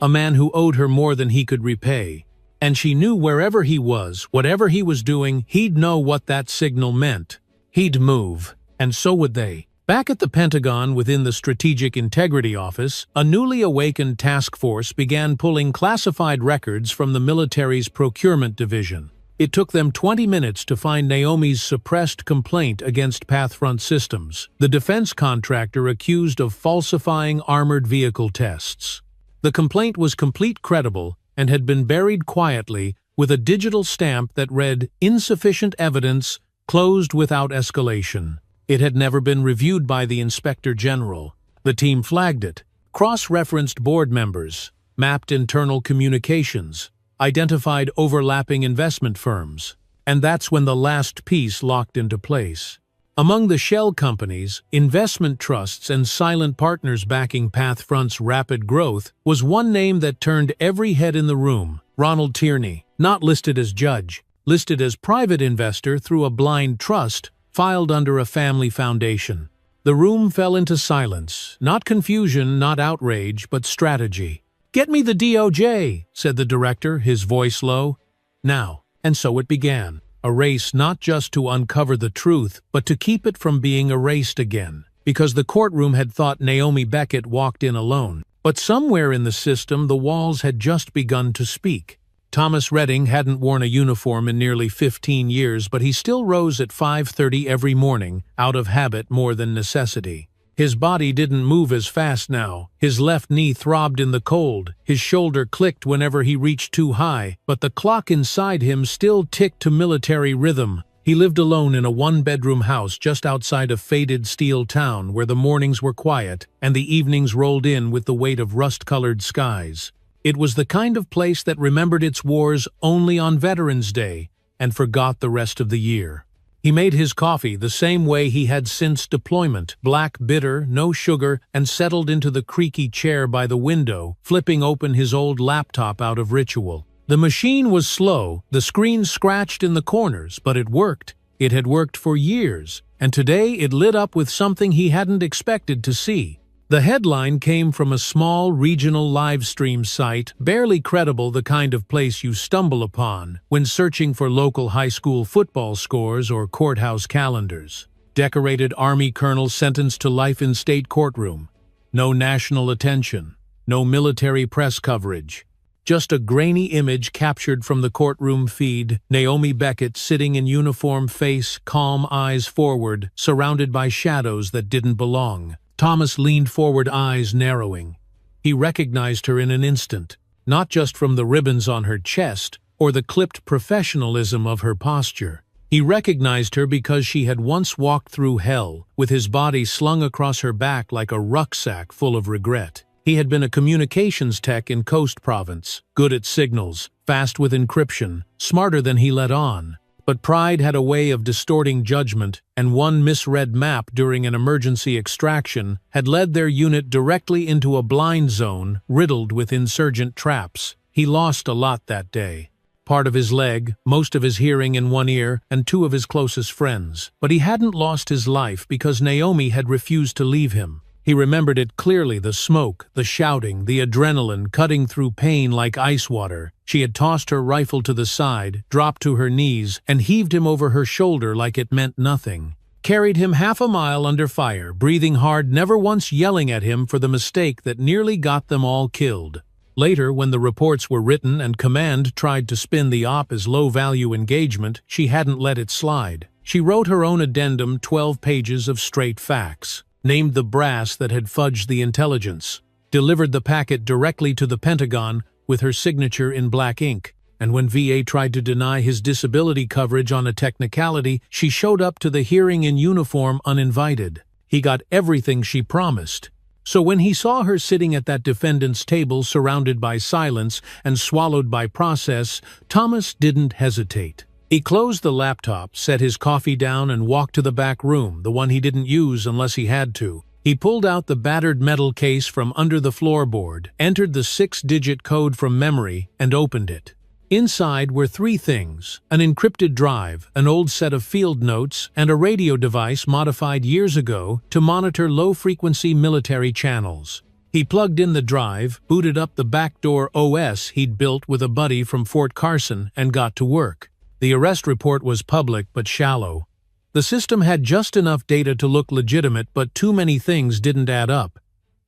a man who owed her more than he could repay. And she knew wherever he was, whatever he was doing, he'd know what that signal meant. He'd move, and so would they. Back at the Pentagon within the Strategic Integrity Office, a newly awakened task force began pulling classified records from the military's procurement division. It took them 20 minutes to find Naomi's suppressed complaint against Pathfront Systems, the defense contractor accused of falsifying armored vehicle tests. The complaint was complete credible and had been buried quietly with a digital stamp that read, "Insufficient evidence, closed without escalation." It had never been reviewed by the Inspector General. The team flagged it, cross-referenced board members, mapped internal communications, identified overlapping investment firms. And that's when the last piece locked into place. Among the shell companies, investment trusts, and silent partners backing Pathfront's rapid growth was one name that turned every head in the room: Ronald Tierney, not listed as judge, listed as private investor through a blind trust filed under a family foundation. The room fell into silence, not confusion, not outrage, but strategy. "Get me the DOJ," said the director, his voice low. Now. And so it began. A race not just to uncover the truth, but to keep it from being erased again. Because the courtroom had thought Naomi Beckett walked in alone. But somewhere in the system, the walls had just begun to speak. Thomas Redding hadn't worn a uniform in nearly 15 years, but he still rose at 5:30 every morning, out of habit more than necessity. His body didn't move as fast now. His left knee throbbed in the cold, his shoulder clicked whenever he reached too high, but the clock inside him still ticked to military rhythm. He lived alone in a one-bedroom house just outside of faded steel town where the mornings were quiet and the evenings rolled in with the weight of rust-colored skies. It was the kind of place that remembered its wars only on Veterans Day and forgot the rest of the year. He made his coffee the same way he had since deployment, black, bitter, no sugar, and settled into the creaky chair by the window, flipping open his old laptop out of ritual. The machine was slow, the screen scratched in the corners, but it worked. It had worked for years, and today it lit up with something he hadn't expected to see. The headline came from a small regional live stream site, barely credible, the kind of place you stumble upon when searching for local high school football scores or courthouse calendars. Decorated Army colonel sentenced to life in state courtroom. No national attention. No military press coverage. Just a grainy image captured from the courtroom feed, Naomi Beckett sitting in uniform, face calm, eyes forward, surrounded by shadows that didn't belong. Thomas leaned forward, eyes narrowing. He recognized her in an instant, not just from the ribbons on her chest or the clipped professionalism of her posture. He recognized her because she had once walked through hell, with his body slung across her back like a rucksack full of regret. He had been a communications tech in Coast Province, good at signals, fast with encryption, smarter than he let on. But pride had a way of distorting judgment, and one misread map during an emergency extraction had led their unit directly into a blind zone riddled with insurgent traps. He lost a lot that day. Part of his leg, most of his hearing in one ear, and two of his closest friends. But he hadn't lost his life because Naomi had refused to leave him. He remembered it clearly, the smoke, the shouting, the adrenaline cutting through pain like ice water. She had tossed her rifle to the side, dropped to her knees, and heaved him over her shoulder like it meant nothing. Carried him half a mile under fire, breathing hard, never once yelling at him for the mistake that nearly got them all killed. Later, when the reports were written and command tried to spin the op as low-value engagement, she hadn't let it slide. She wrote her own addendum, 12 pages of straight facts. Named the brass that had fudged the intelligence, delivered the packet directly to the Pentagon with her signature in black ink, and when VA tried to deny his disability coverage on a technicality, she showed up to the hearing in uniform uninvited. He got everything she promised. So when he saw her sitting at that defendant's table surrounded by silence and swallowed by process, Thomas didn't hesitate. He closed the laptop, set his coffee down, and walked to the back room, the one he didn't use unless he had to. He pulled out the battered metal case from under the floorboard, entered the 6-digit code from memory, and opened it. Inside were 3 things: an encrypted drive, an old set of field notes, and a radio device modified years ago to monitor low-frequency military channels. He plugged in the drive, booted up the backdoor OS he'd built with a buddy from Fort Carson, and got to work. The arrest report was public but shallow. The system had just enough data to look legitimate, but too many things didn't add up.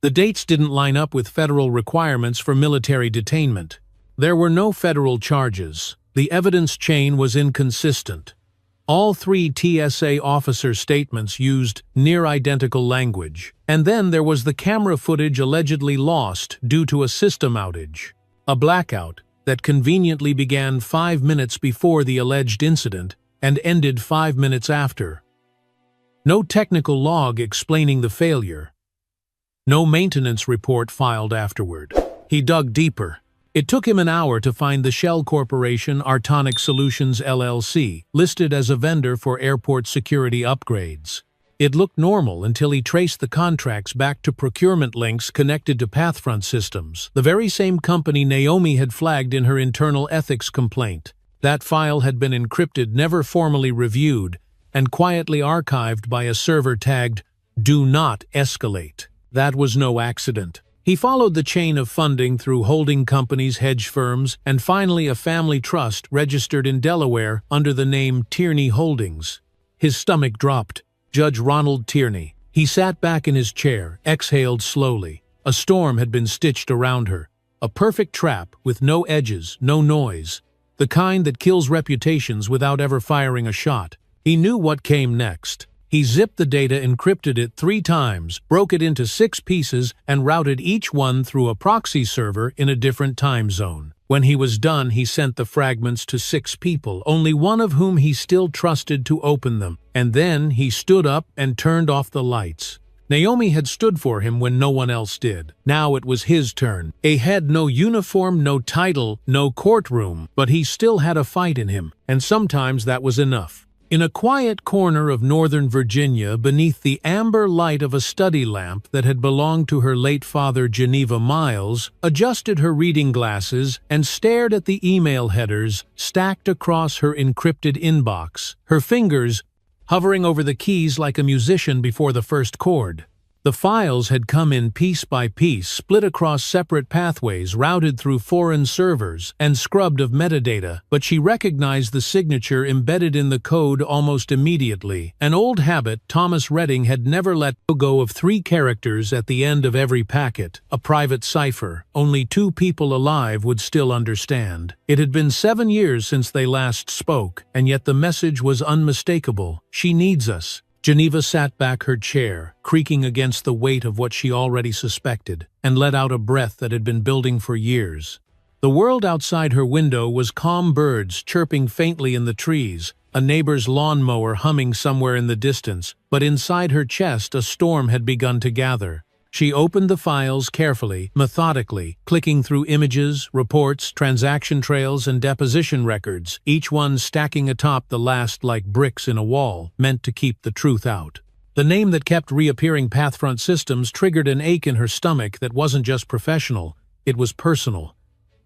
The dates didn't line up with federal requirements for military detainment. There were no federal charges. The evidence chain was inconsistent. All 3 TSA officer statements used near-identical language. And then there was the camera footage allegedly lost due to a system outage. A blackout that conveniently began 5 minutes before the alleged incident and ended 5 minutes after. No technical log explaining the failure. No maintenance report filed afterward. He dug deeper. It took him an hour to find the shell corporation Artonic Solutions LLC, listed as a vendor for airport security upgrades. It looked normal until he traced the contracts back to procurement links connected to Pathfront Systems, the very same company Naomi had flagged in her internal ethics complaint. That file had been encrypted, never formally reviewed, and quietly archived by a server tagged "Do Not Escalate." That was no accident. He followed the chain of funding through holding companies, hedge firms, and finally a family trust registered in Delaware under the name Tierney Holdings. His stomach dropped. Judge Ronald Tierney. He sat back in his chair, exhaled slowly. A storm had been stitched around her. A perfect trap with no edges, no noise. The kind that kills reputations without ever firing a shot. He knew what came next. He zipped the data, encrypted it 3 times, broke it into 6 pieces, and routed each one through a proxy server in a different time zone. When he was done, he sent the fragments to 6 people, only one of whom he still trusted to open them. And then he stood up and turned off the lights. Naomi had stood for him when no one else did. Now it was his turn. He had no uniform, no title, no courtroom, but he still had a fight in him, and sometimes that was enough. In a quiet corner of Northern Virginia, beneath the amber light of a study lamp that had belonged to her late father, Geneva Miles, adjusted her reading glasses and stared at the email headers stacked across her encrypted inbox, her fingers hovering over the keys like a musician before the first chord. The files had come in piece by piece, split across separate pathways, routed through foreign servers, and scrubbed of metadata, but she recognized the signature embedded in the code almost immediately. An old habit Thomas Redding had never let go of: 3 characters at the end of every packet, a private cipher. Only 2 people alive would still understand. It had been 7 years since they last spoke, and yet the message was unmistakable. She needs us. Geneva sat back her chair, creaking against the weight of what she already suspected, and let out a breath that had been building for years. The world outside her window was calm, birds chirping faintly in the trees, a neighbor's lawnmower humming somewhere in the distance, but inside her chest a storm had begun to gather. She opened the files carefully, methodically, clicking through images, reports, transaction trails, and deposition records, each one stacking atop the last like bricks in a wall, meant to keep the truth out. The name that kept reappearing, Pathfront Systems, triggered an ache in her stomach that wasn't just professional, it was personal.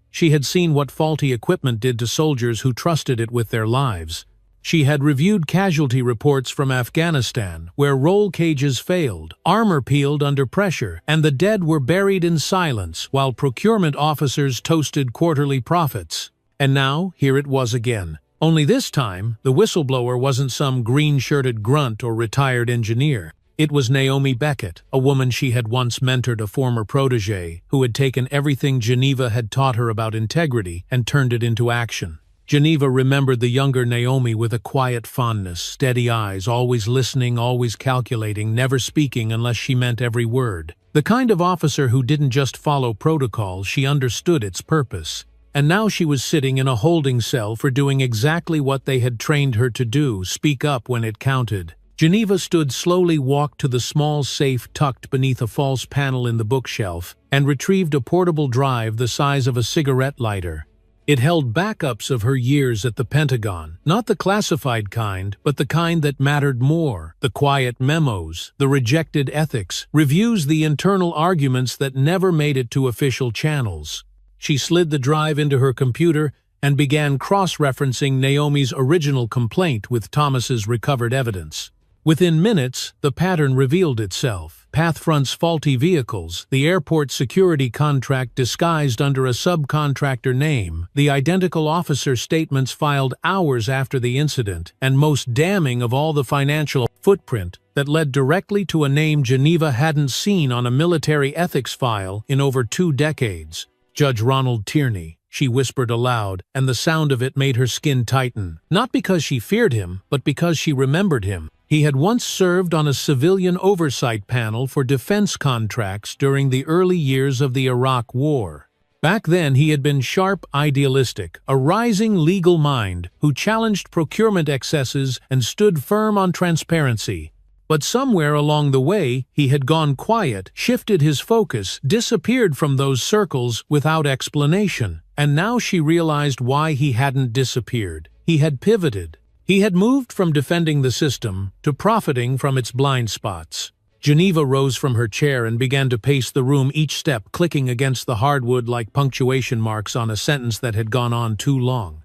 She had seen what faulty equipment did to soldiers who trusted it with their lives. She had reviewed casualty reports from Afghanistan, where roll cages failed, armor peeled under pressure, and the dead were buried in silence while procurement officers toasted quarterly profits. And now, here it was again. Only this time, the whistleblower wasn't some green-shirted grunt or retired engineer. It was Naomi Beckett, a woman she had once mentored, a former protege, who had taken everything Geneva had taught her about integrity and turned it into action. Geneva remembered the younger Naomi with a quiet fondness, steady eyes, always listening, always calculating, never speaking unless she meant every word. The kind of officer who didn't just follow protocol, she understood its purpose. And now she was sitting in a holding cell for doing exactly what they had trained her to do: speak up when it counted. Geneva stood slowly, walked to the small safe tucked beneath a false panel in the bookshelf, and retrieved a portable drive the size of a cigarette lighter. It held backups of her years at the Pentagon, not the classified kind, but the kind that mattered more: the quiet memos, the rejected ethics, reviews, the internal arguments that never made it to official channels. She slid the drive into her computer and began cross-referencing Naomi's original complaint with Thomas's recovered evidence. Within minutes, the pattern revealed itself. Pathfront's faulty vehicles, the airport security contract disguised under a subcontractor name, the identical officer statements filed hours after the incident, and most damning of all, the financial footprint that led directly to a name Geneva hadn't seen on a military ethics file in over 2 decades. Judge Ronald Tierney, she whispered aloud, and the sound of it made her skin tighten. Not because she feared him, but because she remembered him. He had once served on a civilian oversight panel for defense contracts during the early years of the Iraq War. Back then he had been sharp, idealistic, a rising legal mind who challenged procurement excesses and stood firm on transparency. But somewhere along the way, he had gone quiet, shifted his focus, disappeared from those circles without explanation. And now she realized why he hadn't disappeared. He had pivoted. He had moved from defending the system to profiting from its blind spots. Geneva rose from her chair and began to pace the room, each step clicking against the hardwood like punctuation marks on a sentence that had gone on too long.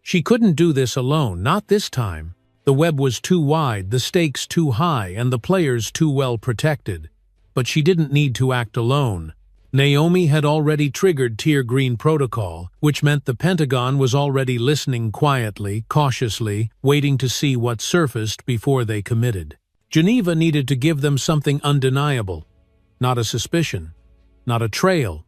She couldn't do this alone, not this time. The web was too wide, the stakes too high, and the players too well protected. But she didn't need to act alone. Naomi had already triggered Tier Green Protocol, which meant the Pentagon was already listening quietly, cautiously, waiting to see what surfaced before they committed. Geneva needed to give them something undeniable. Not a suspicion, not a trail,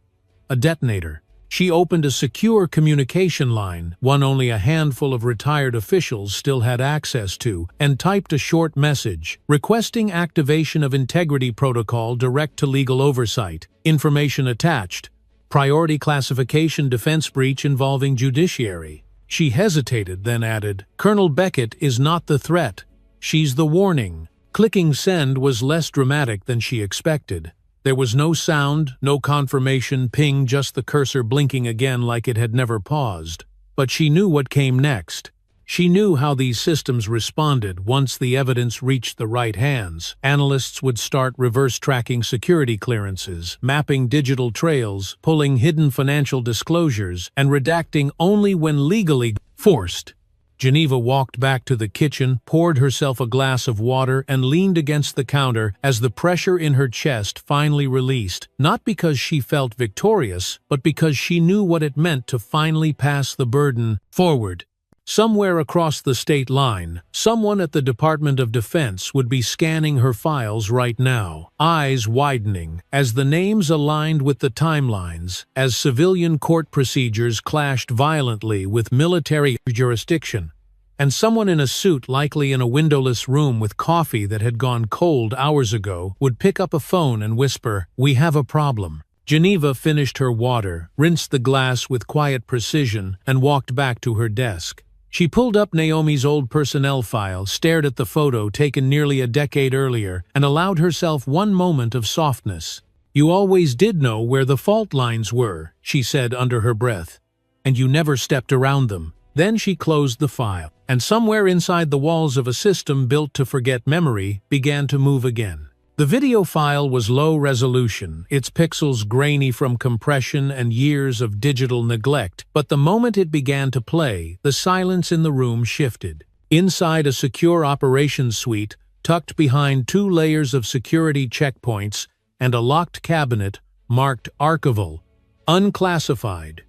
a detonator. She opened a secure communication line, one only a handful of retired officials still had access to, and typed a short message, requesting activation of integrity protocol direct to legal oversight. Information attached. Priority classification defense breach involving judiciary. She hesitated, then added, "Colonel Beckett is not the threat. She's the warning." Clicking send was less dramatic than she expected. There was no sound, no confirmation ping, just the cursor blinking again like it had never paused. But she knew what came next. She knew how these systems responded once the evidence reached the right hands. Analysts would start reverse-tracking security clearances, mapping digital trails, pulling hidden financial disclosures, and redacting only when legally forced. Geneva walked back to the kitchen, poured herself a glass of water, and leaned against the counter as the pressure in her chest finally released, not because she felt victorious, but because she knew what it meant to finally pass the burden forward. Somewhere across the state line, someone at the Department of Defense would be scanning her files right now, eyes widening, as the names aligned with the timelines, as civilian court procedures clashed violently with military jurisdiction. And someone in a suit, likely in a windowless room with coffee that had gone cold hours ago, would pick up a phone and whisper, "We have a problem." Geneva finished her water, rinsed the glass with quiet precision, and walked back to her desk. She pulled up Naomi's old personnel file, stared at the photo taken nearly a decade earlier, and allowed herself one moment of softness. "You always did know where the fault lines were," she said under her breath. "And you never stepped around them." Then she closed the file, and somewhere inside the walls of a system built to forget memory began to move again. The video file was low resolution, its pixels grainy from compression and years of digital neglect, but the moment it began to play, the silence in the room shifted. Inside a secure operations suite, tucked behind 2 layers of security checkpoints and a locked cabinet marked Archival, Unclassified.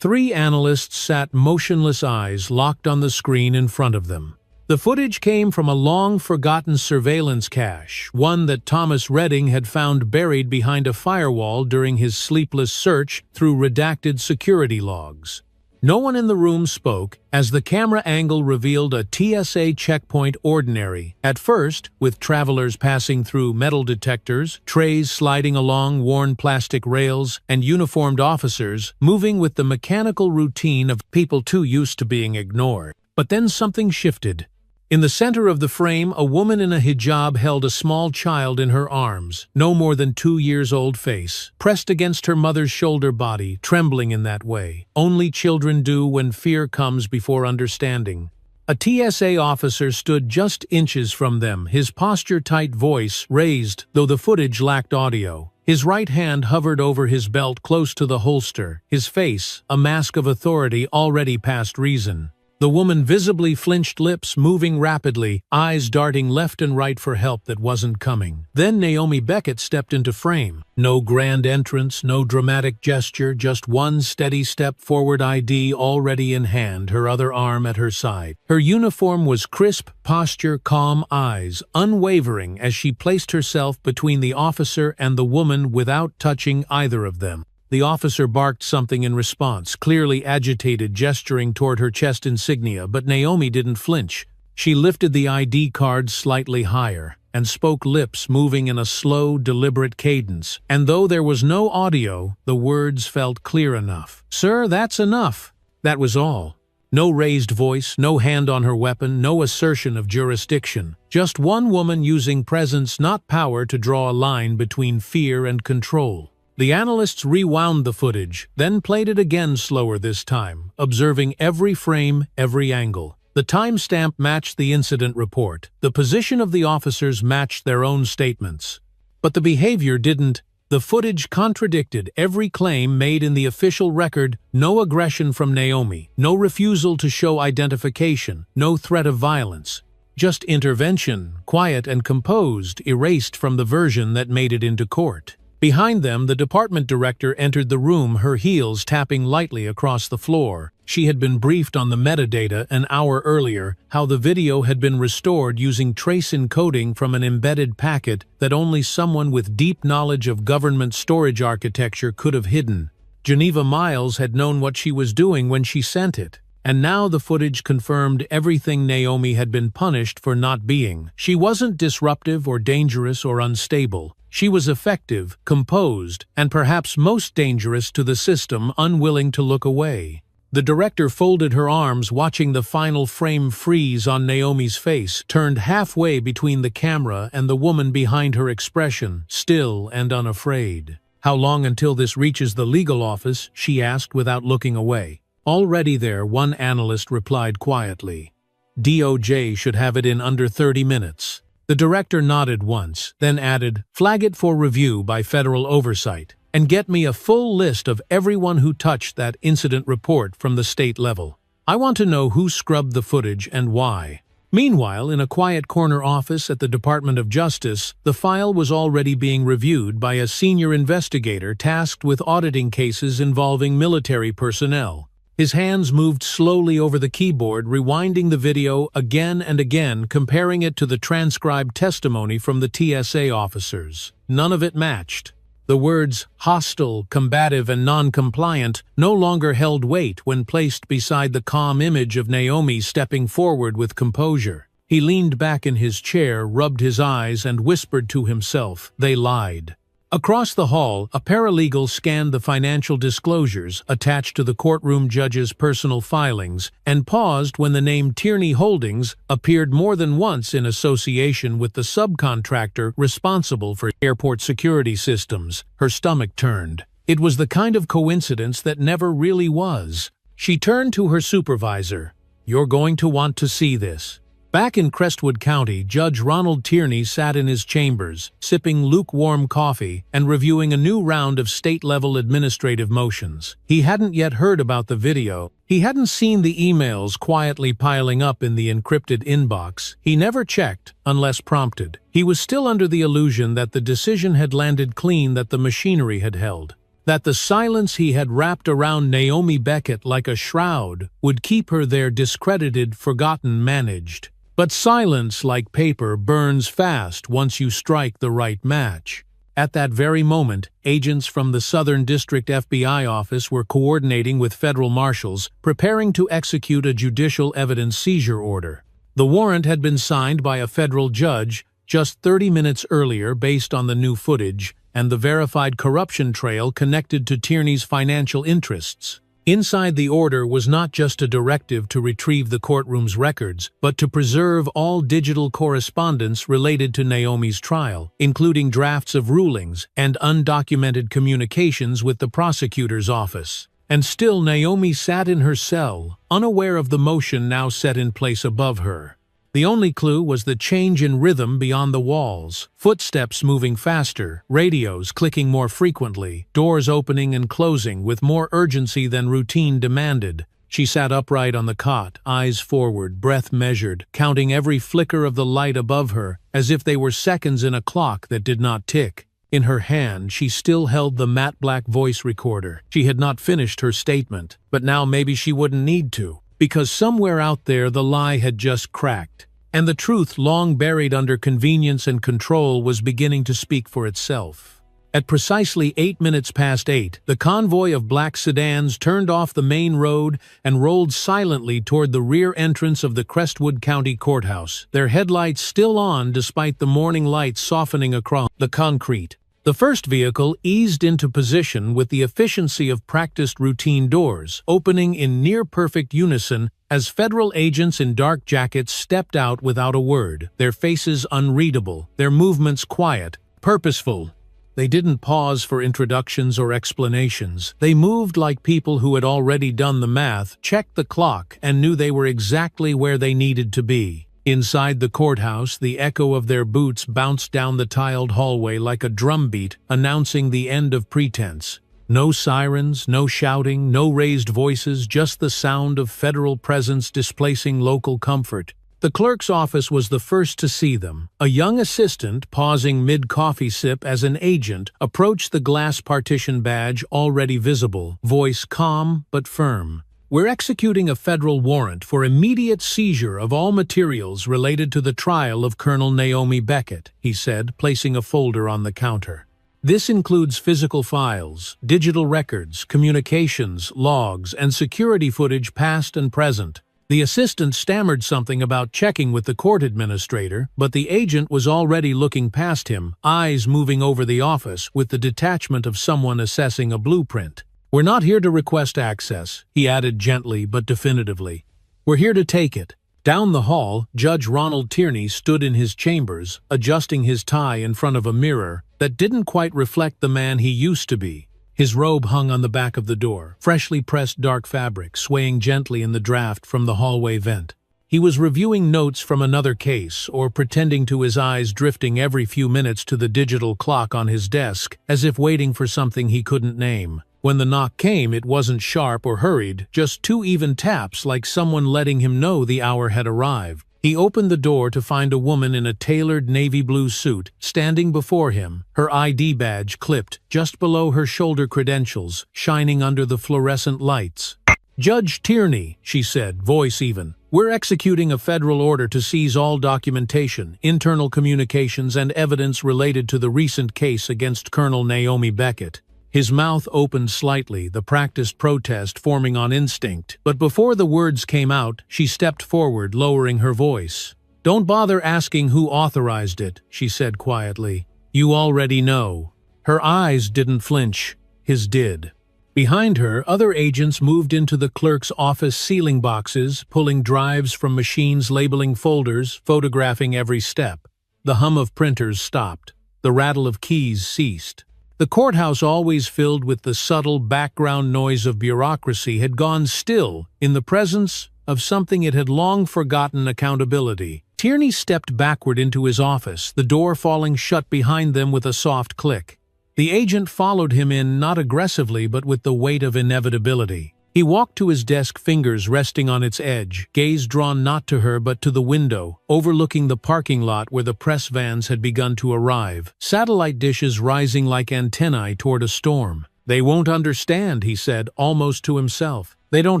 3 analysts sat motionless, eyes locked on the screen in front of them. The footage came from a long-forgotten surveillance cache, one that Thomas Redding had found buried behind a firewall during his sleepless search through redacted security logs. No one in the room spoke as the camera angle revealed a TSA checkpoint ordinary, at first, with travelers passing through metal detectors, trays sliding along worn plastic rails, and uniformed officers moving with the mechanical routine of people too used to being ignored. But then something shifted. In the center of the frame, a woman in a hijab held a small child in her arms, no more than 2 years old, face pressed against her mother's shoulder, body trembling in that way only children do when fear comes before understanding. A TSA officer stood just inches from them, his posture tight, voice raised, though the footage lacked audio. His right hand hovered over his belt close to the holster, his face a mask of authority already past reason. The woman visibly flinched, lips moving rapidly, eyes darting left and right for help that wasn't coming. Then Naomi Beckett stepped into frame. No grand entrance, no dramatic gesture, just one steady step forward, ID already in hand, her other arm at her side. Her uniform was crisp, posture calm, eyes unwavering as she placed herself between the officer and the woman without touching either of them. The officer barked something in response, clearly agitated, gesturing toward her chest insignia, but Naomi didn't flinch. She lifted the ID card slightly higher and spoke, lips moving in a slow, deliberate cadence. And though there was no audio, the words felt clear enough. "Sir, that's enough." That was all. No raised voice, no hand on her weapon, no assertion of jurisdiction. Just one woman using presence, not power, to draw a line between fear and control. The analysts rewound the footage, then played it again, slower this time, observing every frame, every angle. The timestamp matched the incident report. The position of the officers matched their own statements. But the behavior didn't. The footage contradicted every claim made in the official record: no aggression from Naomi, no refusal to show identification, no threat of violence. Just intervention, quiet and composed, erased from the version that made it into court. Behind them, the department director entered the room, her heels tapping lightly across the floor. She had been briefed on the metadata an hour earlier, how the video had been restored using trace encoding from an embedded packet that only someone with deep knowledge of government storage architecture could have hidden. Geneva Miles had known what she was doing when she sent it, and now the footage confirmed everything Naomi had been punished for not being. She wasn't disruptive or dangerous or unstable. She was effective, composed, and perhaps most dangerous to the system, unwilling to look away. The director folded her arms, watching the final frame freeze on Naomi's face, turned halfway between the camera and the woman behind her, expression still and unafraid. "How long until this reaches the legal office?" she asked without looking away. "Already there," one analyst replied quietly. "DOJ should have it in under 30 minutes. The director nodded once, then added, "Flag it for review by federal oversight. And get me a full list of everyone who touched that incident report from the state level. I want to know who scrubbed the footage and why." Meanwhile, in a quiet corner office at the Department of Justice, the file was already being reviewed by a senior investigator tasked with auditing cases involving military personnel. His hands moved slowly over the keyboard, rewinding the video again and again, comparing it to the transcribed testimony from the TSA officers. None of it matched. The words hostile, combative, and non-compliant no longer held weight when placed beside the calm image of Naomi stepping forward with composure. He leaned back in his chair, rubbed his eyes, and whispered to himself, "They lied." Across the hall, a paralegal scanned the financial disclosures attached to the courtroom judge's personal filings and paused when the name Tierney Holdings appeared more than once in association with the subcontractor responsible for airport security systems. Her stomach turned. It was the kind of coincidence that never really was. She turned to her supervisor. "You're going to want to see this." Back in Crestwood County, Judge Ronald Tierney sat in his chambers, sipping lukewarm coffee and reviewing a new round of state-level administrative motions. He hadn't yet heard about the video. He hadn't seen the emails quietly piling up in the encrypted inbox. He never checked, unless prompted. He was still under the illusion that the decision had landed clean, that the machinery had held, that the silence he had wrapped around Naomi Beckett like a shroud would keep her there, discredited, forgotten, managed. But silence, like paper, burns fast once you strike the right match. At that very moment, agents from the Southern District FBI office were coordinating with federal marshals, preparing to execute a judicial evidence seizure order. The warrant had been signed by a federal judge just 30 minutes earlier based on the new footage and the verified corruption trail connected to Tierney's financial interests. Inside the order was not just a directive to retrieve the courtroom's records, but to preserve all digital correspondence related to Naomi's trial, including drafts of rulings and undocumented communications with the prosecutor's office. And still Naomi sat in her cell, unaware of the motion now set in place above her. The only clue was the change in rhythm beyond the walls, footsteps moving faster, radios clicking more frequently, doors opening and closing with more urgency than routine demanded. She sat upright on the cot, eyes forward, breath measured, counting every flicker of the light above her, as if they were seconds in a clock that did not tick. In her hand, she still held the matte black voice recorder. She had not finished her statement, but now maybe she wouldn't need to. Because somewhere out there the lie had just cracked, and the truth long buried under convenience and control was beginning to speak for itself. At precisely 8 minutes past 8, the convoy of black sedans turned off the main road and rolled silently toward the rear entrance of the Crestwood County Courthouse, their headlights still on despite the morning light softening across the concrete. The first vehicle eased into position with the efficiency of practiced routine doors, opening in near-perfect unison as federal agents in dark jackets stepped out without a word, their faces unreadable, their movements quiet, purposeful. They didn't pause for introductions or explanations. They moved like people who had already done the math, checked the clock, and knew they were exactly where they needed to be. Inside the courthouse, the echo of their boots bounced down the tiled hallway like a drumbeat, announcing the end of pretense. No sirens, no shouting, no raised voices, just the sound of federal presence displacing local comfort. The clerk's office was the first to see them. A young assistant, pausing mid-coffee sip as an agent, approached the glass partition badge already visible, voice calm but firm. "We're executing a federal warrant for immediate seizure of all materials related to the trial of Colonel Naomi Beckett," he said, placing a folder on the counter. "This includes physical files, digital records, communications, logs, and security footage past and present." The assistant stammered something about checking with the court administrator, but the agent was already looking past him, eyes moving over the office with the detachment of someone assessing a blueprint. "We're not here to request access," he added gently but definitively. "We're here to take it." Down the hall, Judge Ronald Tierney stood in his chambers, adjusting his tie in front of a mirror that didn't quite reflect the man he used to be. His robe hung on the back of the door, freshly pressed dark fabric swaying gently in the draft from the hallway vent. He was reviewing notes from another case, or pretending to, his eyes drifting every few minutes to the digital clock on his desk, as if waiting for something he couldn't name. When the knock came, it wasn't sharp or hurried, just two even taps like someone letting him know the hour had arrived. He opened the door to find a woman in a tailored navy blue suit standing before him, her ID badge clipped just below her shoulder credentials, shining under the fluorescent lights. "Judge Tierney," she said, voice even, "we're executing a federal order to seize all documentation, internal communications, and evidence related to the recent case against Colonel Naomi Beckett." His mouth opened slightly, the practiced protest forming on instinct, but before the words came out, she stepped forward, lowering her voice. "Don't bother asking who authorized it," she said quietly. "You already know." Her eyes didn't flinch. His did. Behind her, other agents moved into the clerk's office sealing boxes, pulling drives from machines, labeling folders, photographing every step. The hum of printers stopped. The rattle of keys ceased. The courthouse, always filled with the subtle background noise of bureaucracy, had gone still in the presence of something it had long forgotten: accountability. Tierney stepped backward into his office, the door falling shut behind them with a soft click. The agent followed him in, not aggressively but with the weight of inevitability. He walked to his desk, fingers resting on its edge, gaze drawn not to her but to the window, overlooking the parking lot where the press vans had begun to arrive, satellite dishes rising like antennae toward a storm. "They won't understand," he said, almost to himself. "They don't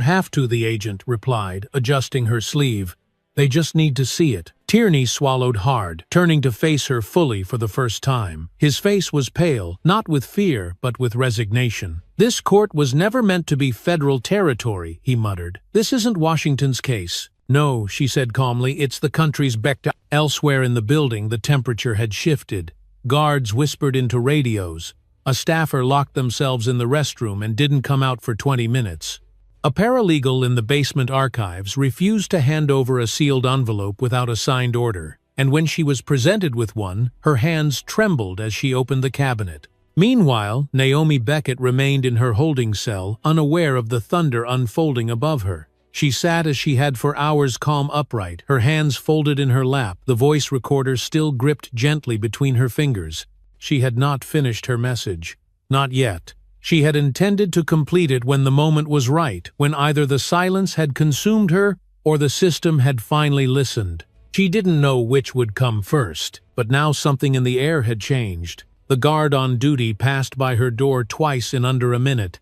have to," the agent replied, adjusting her sleeve. "They just need to see it." Tierney swallowed hard, turning to face her fully for the first time. His face was pale, not with fear, but with resignation. "This court was never meant to be federal territory," he muttered. "This isn't Washington's case." "No," she said calmly, "it's the country's Beckett." Elsewhere in the building, the temperature had shifted. Guards whispered into radios. A staffer locked themselves in the restroom and didn't come out for 20 minutes. A paralegal in the basement archives refused to hand over a sealed envelope without a signed order, and when she was presented with one, her hands trembled as she opened the cabinet. Meanwhile, Naomi Beckett remained in her holding cell, unaware of the thunder unfolding above her. She sat as she had for hours, calm, upright, her hands folded in her lap, the voice recorder still gripped gently between her fingers. She had not finished her message. Not yet. She had intended to complete it when the moment was right, when either the silence had consumed her or the system had finally listened. She didn't know which would come first, but now something in the air had changed. The guard on duty passed by her door twice in under a minute.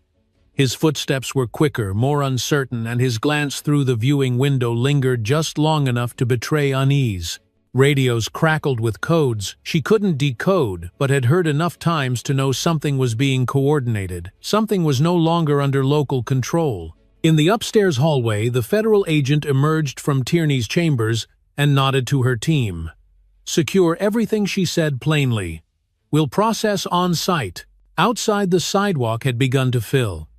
His footsteps were quicker, more uncertain, and his glance through the viewing window lingered just long enough to betray unease. Radios crackled with codes she couldn't decode, but had heard enough times to know something was being coordinated. Something was no longer under local control. In the upstairs hallway, the federal agent emerged from Tierney's chambers and nodded to her team. "Secure everything," she said plainly. "We'll process on site." Outside, the sidewalk had begun to fill.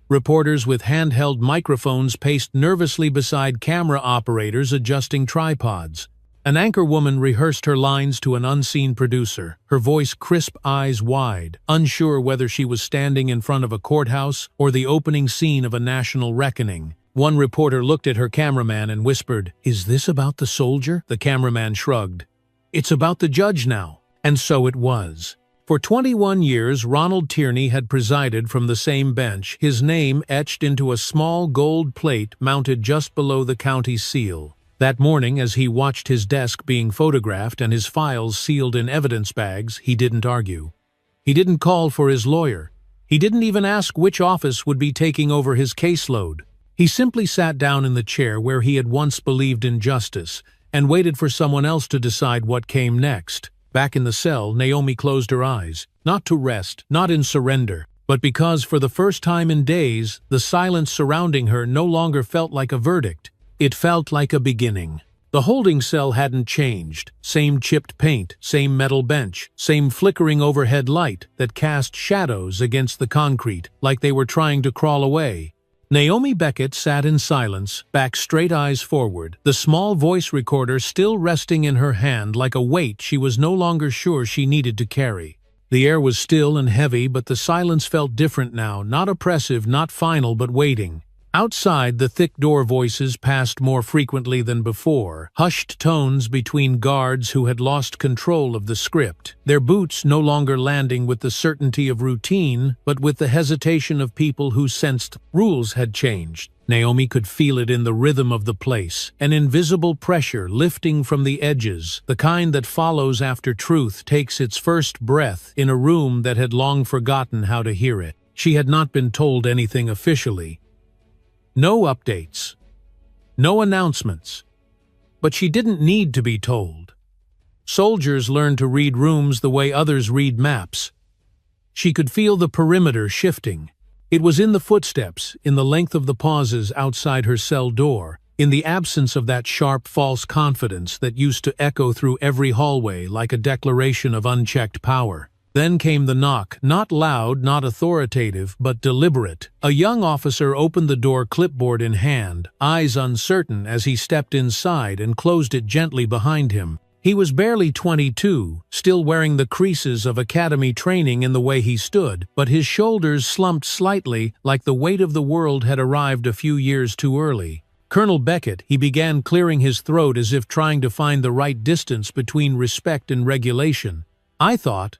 Reporters with handheld microphones paced nervously beside camera operators adjusting tripods. An anchorwoman rehearsed her lines to an unseen producer, her voice crisp, eyes wide, unsure whether she was standing in front of a courthouse or the opening scene of a national reckoning. One reporter looked at her cameraman and whispered, "Is this about the soldier?" The cameraman shrugged. "It's about the judge now." And so it was. For 21 years, Ronald Tierney had presided from the same bench, his name etched into a small gold plate mounted just below the county seal. That morning, as he watched his desk being photographed and his files sealed in evidence bags, he didn't argue. He didn't call for his lawyer. He didn't even ask which office would be taking over his caseload. He simply sat down in the chair where he had once believed in justice and waited for someone else to decide what came next. Back in the cell, Naomi closed her eyes, not to rest, not in surrender, but because for the first time in days, the silence surrounding her no longer felt like a verdict. It felt like a beginning. The holding cell hadn't changed. Same chipped paint, same metal bench, same flickering overhead light that cast shadows against the concrete, like they were trying to crawl away. Naomi Beckett sat in silence, back straight eyes forward, the small voice recorder still resting in her hand like a weight she was no longer sure she needed to carry. The air was still and heavy, but the silence felt different now, not oppressive, not final, but waiting. Outside, the thick door voices passed more frequently than before, hushed tones between guards who had lost control of the script, their boots no longer landing with the certainty of routine, but with the hesitation of people who sensed rules had changed. Naomi could feel it in the rhythm of the place, an invisible pressure lifting from the edges, the kind that follows after truth takes its first breath in a room that had long forgotten how to hear it. She had not been told anything officially. No updates. No announcements. But she didn't need to be told. Soldiers learn to read rooms the way others read maps. She could feel the perimeter shifting. It was in the footsteps, in the length of the pauses outside her cell door, in the absence of that sharp false confidence that used to echo through every hallway like a declaration of unchecked power. Then came the knock, not loud, not authoritative, but deliberate. A young officer opened the door, clipboard in hand, eyes uncertain as he stepped inside and closed it gently behind him. He was barely 22, still wearing the creases of academy training in the way he stood, but his shoulders slumped slightly like the weight of the world had arrived a few years too early. Colonel Beckett, he began, clearing his throat as if trying to find the right distance between respect and regulation. I thought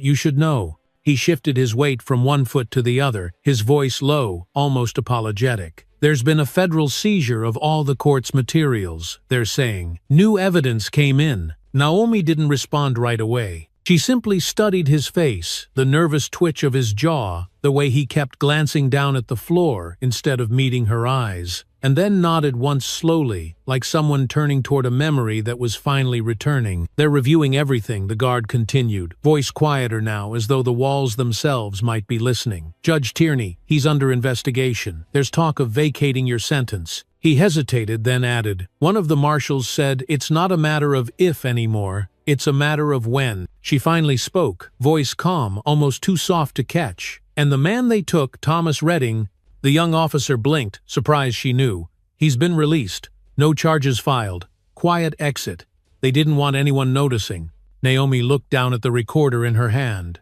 you should know." He shifted his weight from one foot to the other, his voice low, almost apologetic. "There's been a federal seizure of all the court's materials, they're saying. New evidence came in." Naomi didn't respond right away. She simply studied his face, the nervous twitch of his jaw, the way he kept glancing down at the floor instead of meeting her eyes, and then nodded once slowly, like someone turning toward a memory that was finally returning. "They're reviewing everything," the guard continued, voice quieter now, as though the walls themselves might be listening. "Judge Tierney, he's under investigation. There's talk of vacating your sentence." He hesitated, then added, "One of the marshals said it's not a matter of if anymore, it's a matter of when." She finally spoke, voice calm, almost too soft to catch. "And the man they took, Thomas Redding..." The young officer blinked, surprised she knew. "He's been released. No charges filed. Quiet exit. They didn't want anyone noticing." Naomi looked down at the recorder in her hand.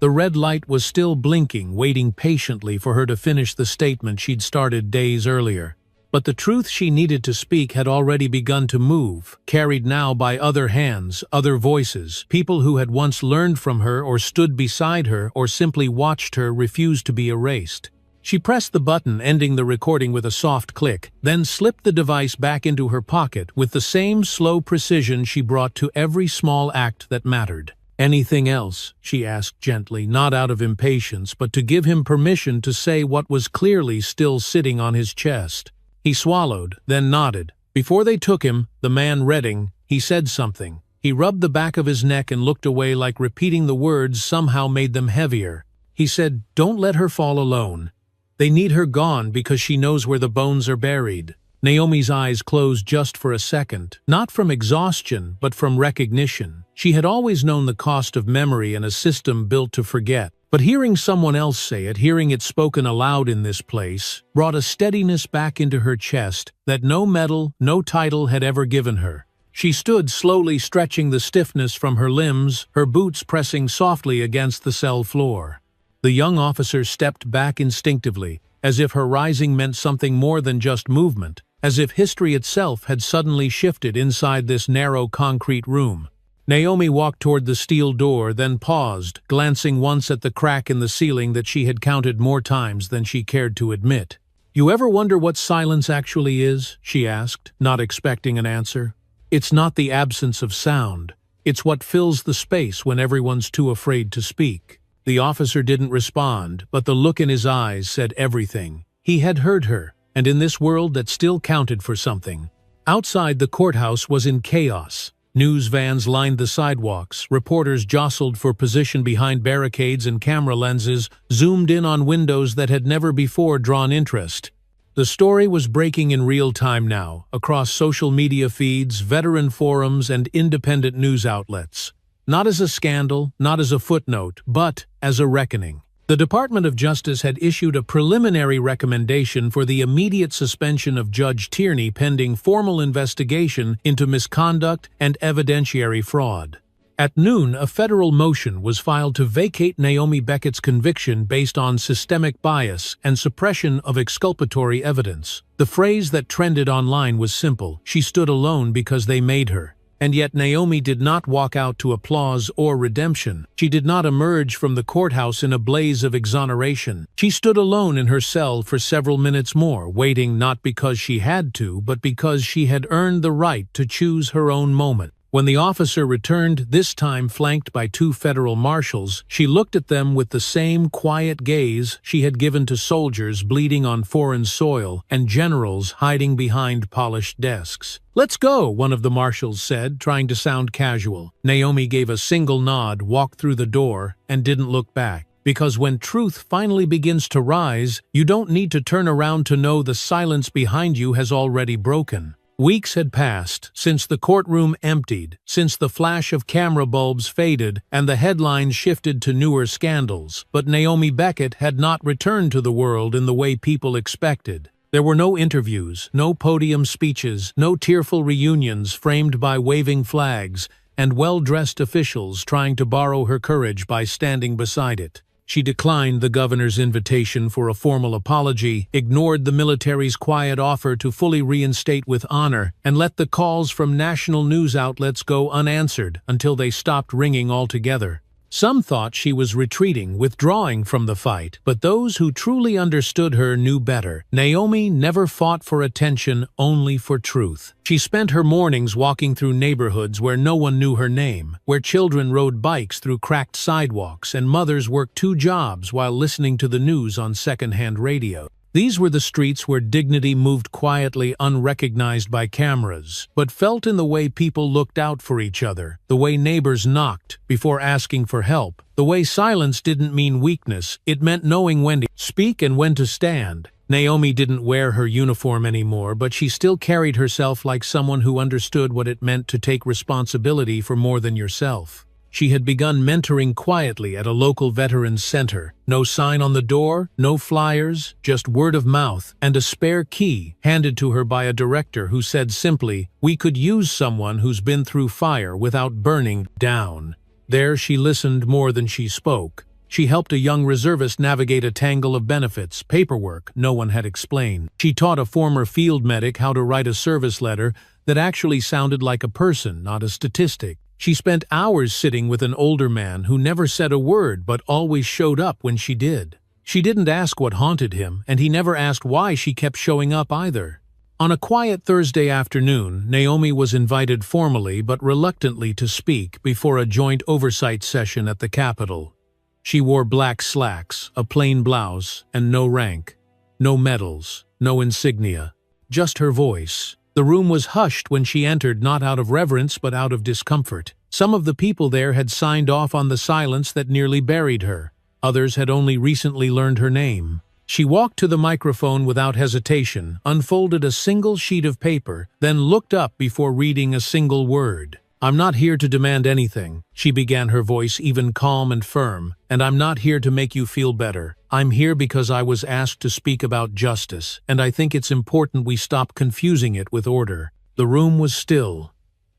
The red light was still blinking, waiting patiently for her to finish the statement she'd started days earlier. But the truth she needed to speak had already begun to move, carried now by other hands, other voices, people who had once learned from her or stood beside her or simply watched her refuse to be erased. She pressed the button, ending the recording with a soft click, then slipped the device back into her pocket with the same slow precision she brought to every small act that mattered. "Anything else?" she asked gently, not out of impatience, but to give him permission to say what was clearly still sitting on his chest. He swallowed, then nodded. "Before they took him, the man Redding, he said something." He rubbed the back of his neck and looked away, like repeating the words somehow made them heavier. He said, "Don't let her fall alone. They need her gone because she knows where the bones are buried." Naomi's eyes closed just for a second, not from exhaustion, but from recognition. She had always known the cost of memory and a system built to forget. But hearing someone else say it, hearing it spoken aloud in this place, brought a steadiness back into her chest that no medal, no title had ever given her. She stood slowly, stretching the stiffness from her limbs, her boots pressing softly against the cell floor. The young officer stepped back instinctively, as if her rising meant something more than just movement, as if history itself had suddenly shifted inside this narrow concrete room. Naomi walked toward the steel door, then paused, glancing once at the crack in the ceiling that she had counted more times than she cared to admit. "You ever wonder what silence actually is?" she asked, not expecting an answer. "It's not the absence of sound. It's what fills the space when everyone's too afraid to speak." The officer didn't respond, but the look in his eyes said everything. He had heard her, and in this world that still counted for something. Outside, the courthouse was in chaos. News vans lined the sidewalks, reporters jostled for position behind barricades, and camera lenses zoomed in on windows that had never before drawn interest. The story was breaking in real time now, across social media feeds, veteran forums, and independent news outlets. Not as a scandal, not as a footnote, but as a reckoning. The Department of Justice had issued a preliminary recommendation for the immediate suspension of Judge Tierney pending formal investigation into misconduct and evidentiary fraud. At noon, a federal motion was filed to vacate Naomi Beckett's conviction based on systemic bias and suppression of exculpatory evidence. The phrase that trended online was simple: she stood alone because they made her. And yet Naomi did not walk out to applause or redemption. She did not emerge from the courthouse in a blaze of exoneration. She stood alone in her cell for several minutes more, waiting not because she had to, but because she had earned the right to choose her own moment. When the officer returned, this time flanked by 2 federal marshals, she looked at them with the same quiet gaze she had given to soldiers bleeding on foreign soil and generals hiding behind polished desks. "Let's go," one of the marshals said, trying to sound casual. Naomi gave a single nod, walked through the door, and didn't look back. Because when truth finally begins to rise, you don't need to turn around to know the silence behind you has already broken. Weeks had passed since the courtroom emptied, since the flash of camera bulbs faded and the headlines shifted to newer scandals, but Naomi Beckett had not returned to the world in the way people expected. There were no interviews, no podium speeches, no tearful reunions framed by waving flags and well-dressed officials trying to borrow her courage by standing beside it. She declined the governor's invitation for a formal apology, ignored the military's quiet offer to fully reinstate with honor, and let the calls from national news outlets go unanswered until they stopped ringing altogether. Some thought she was retreating, withdrawing from the fight, but those who truly understood her knew better. Naomi never fought for attention, only for truth. She spent her mornings walking through neighborhoods where no one knew her name, where children rode bikes through cracked sidewalks and mothers worked 2 jobs while listening to the news on secondhand radio. These were the streets where dignity moved quietly, unrecognized by cameras, but felt in the way people looked out for each other, the way neighbors knocked before asking for help, the way silence didn't mean weakness, it meant knowing when to speak and when to stand. Naomi didn't wear her uniform anymore, but she still carried herself like someone who understood what it meant to take responsibility for more than yourself. She had begun mentoring quietly at a local veterans center. No sign on the door, no flyers, just word of mouth, and a spare key handed to her by a director who said simply, "We could use someone who's been through fire without burning down." There she listened more than she spoke. She helped a young reservist navigate a tangle of benefits, paperwork no one had explained. She taught a former field medic how to write a service letter that actually sounded like a person, not a statistic. She spent hours sitting with an older man who never said a word but always showed up when she did. She didn't ask what haunted him, and he never asked why she kept showing up either. On a quiet Thursday afternoon, Naomi was invited formally but reluctantly to speak before a joint oversight session at the Capitol. She wore black slacks, a plain blouse, and no rank. No medals, no insignia. Just her voice. The room was hushed when she entered, not out of reverence but out of discomfort. Some of the people there had signed off on the silence that nearly buried her. Others had only recently learned her name. She walked to the microphone without hesitation, unfolded a single sheet of paper, then looked up before reading a single word. "I'm not here to demand anything," she began, her voice even calm and firm, "and I'm not here to make you feel better. I'm here because I was asked to speak about justice, and I think it's important we stop confusing it with order." The room was still.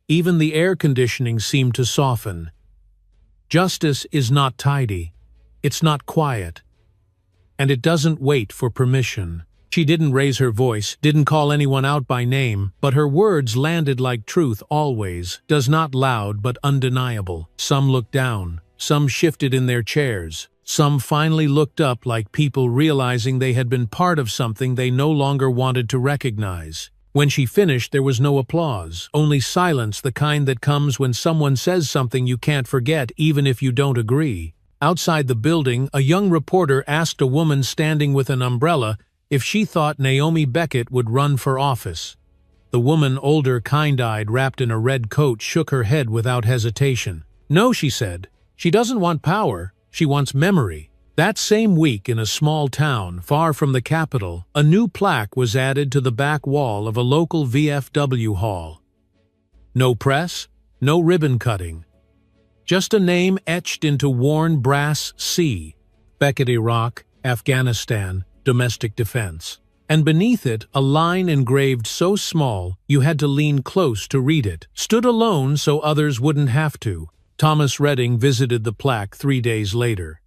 Even the air conditioning seemed to soften. Justice is not tidy. It's not quiet. And it doesn't wait for permission. She didn't raise her voice, didn't call anyone out by name, but her words landed like truth always, does not loud but undeniable. Some looked down, some shifted in their chairs, Some finally looked up like people realizing they had been part of something they no longer wanted to recognize. When she finished, there was no applause, only silence, the kind that comes when someone says something you can't forget even if you don't agree. Outside the building, a young reporter asked a woman standing with an umbrella if she thought Naomi Beckett would run for office. The woman, older, kind-eyed, wrapped in a red coat, shook her head without hesitation. "No," she said. "She doesn't want power. She wants memory." That same week, in a small town far from the capital, a new plaque was added to the back wall of a local VFW hall. No press, no ribbon cutting. Just a name etched into worn brass: C. Beckett, Iraq, Afghanistan, domestic defense. And beneath it, a line engraved so small you had to lean close to read it. Stood alone so others wouldn't have to. Thomas Redding visited the plaque 3 days later.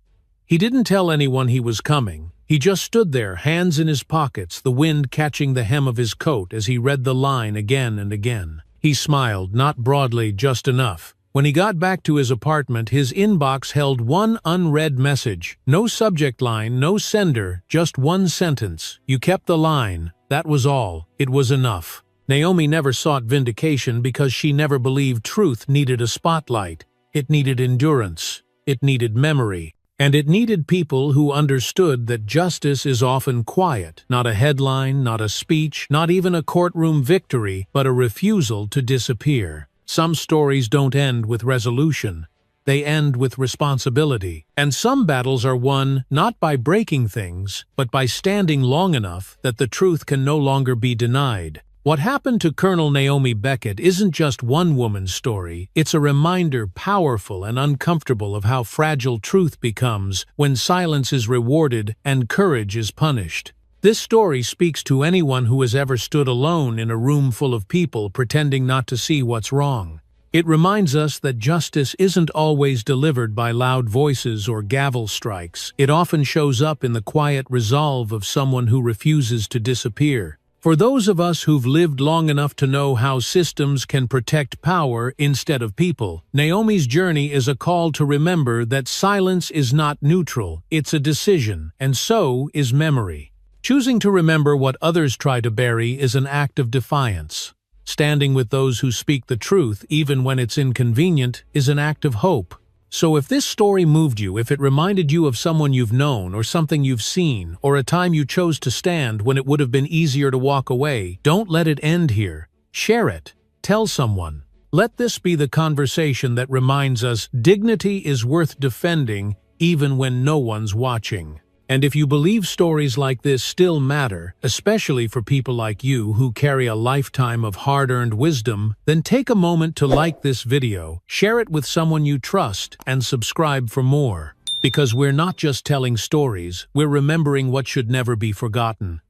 He didn't tell anyone he was coming. He just stood there, hands in his pockets, the wind catching the hem of his coat as he read the line again and again. He smiled, not broadly, just enough. When he got back to his apartment, his inbox held one unread message. No subject line, no sender, just one sentence. "You kept the line. That was all. It was enough." Naomi never sought vindication because she never believed truth needed a spotlight. It needed endurance. It needed memory. And it needed people who understood that justice is often quiet, not a headline, not a speech, not even a courtroom victory, but a refusal to disappear. Some stories don't end with resolution. They end with responsibility. And some battles are won not by breaking things, but by standing long enough that the truth can no longer be denied. What happened to Colonel Naomi Beckett isn't just one woman's story. It's a reminder, powerful and uncomfortable, of how fragile truth becomes when silence is rewarded and courage is punished. This story speaks to anyone who has ever stood alone in a room full of people pretending not to see what's wrong. It reminds us that justice isn't always delivered by loud voices or gavel strikes. It often shows up in the quiet resolve of someone who refuses to disappear. For those of us who've lived long enough to know how systems can protect power instead of people, Naomi's journey is a call to remember that silence is not neutral, it's a decision, and so is memory. Choosing to remember what others try to bury is an act of defiance. Standing with those who speak the truth, even when it's inconvenient, is an act of hope. So if this story moved you, if it reminded you of someone you've known or something you've seen, or a time you chose to stand when it would have been easier to walk away, don't let it end here. Share it. Tell someone. Let this be the conversation that reminds us dignity is worth defending even when no one's watching. And if you believe stories like this still matter, especially for people like you who carry a lifetime of hard-earned wisdom, then take a moment to like this video, share it with someone you trust, and subscribe for more. Because we're not just telling stories, we're remembering what should never be forgotten.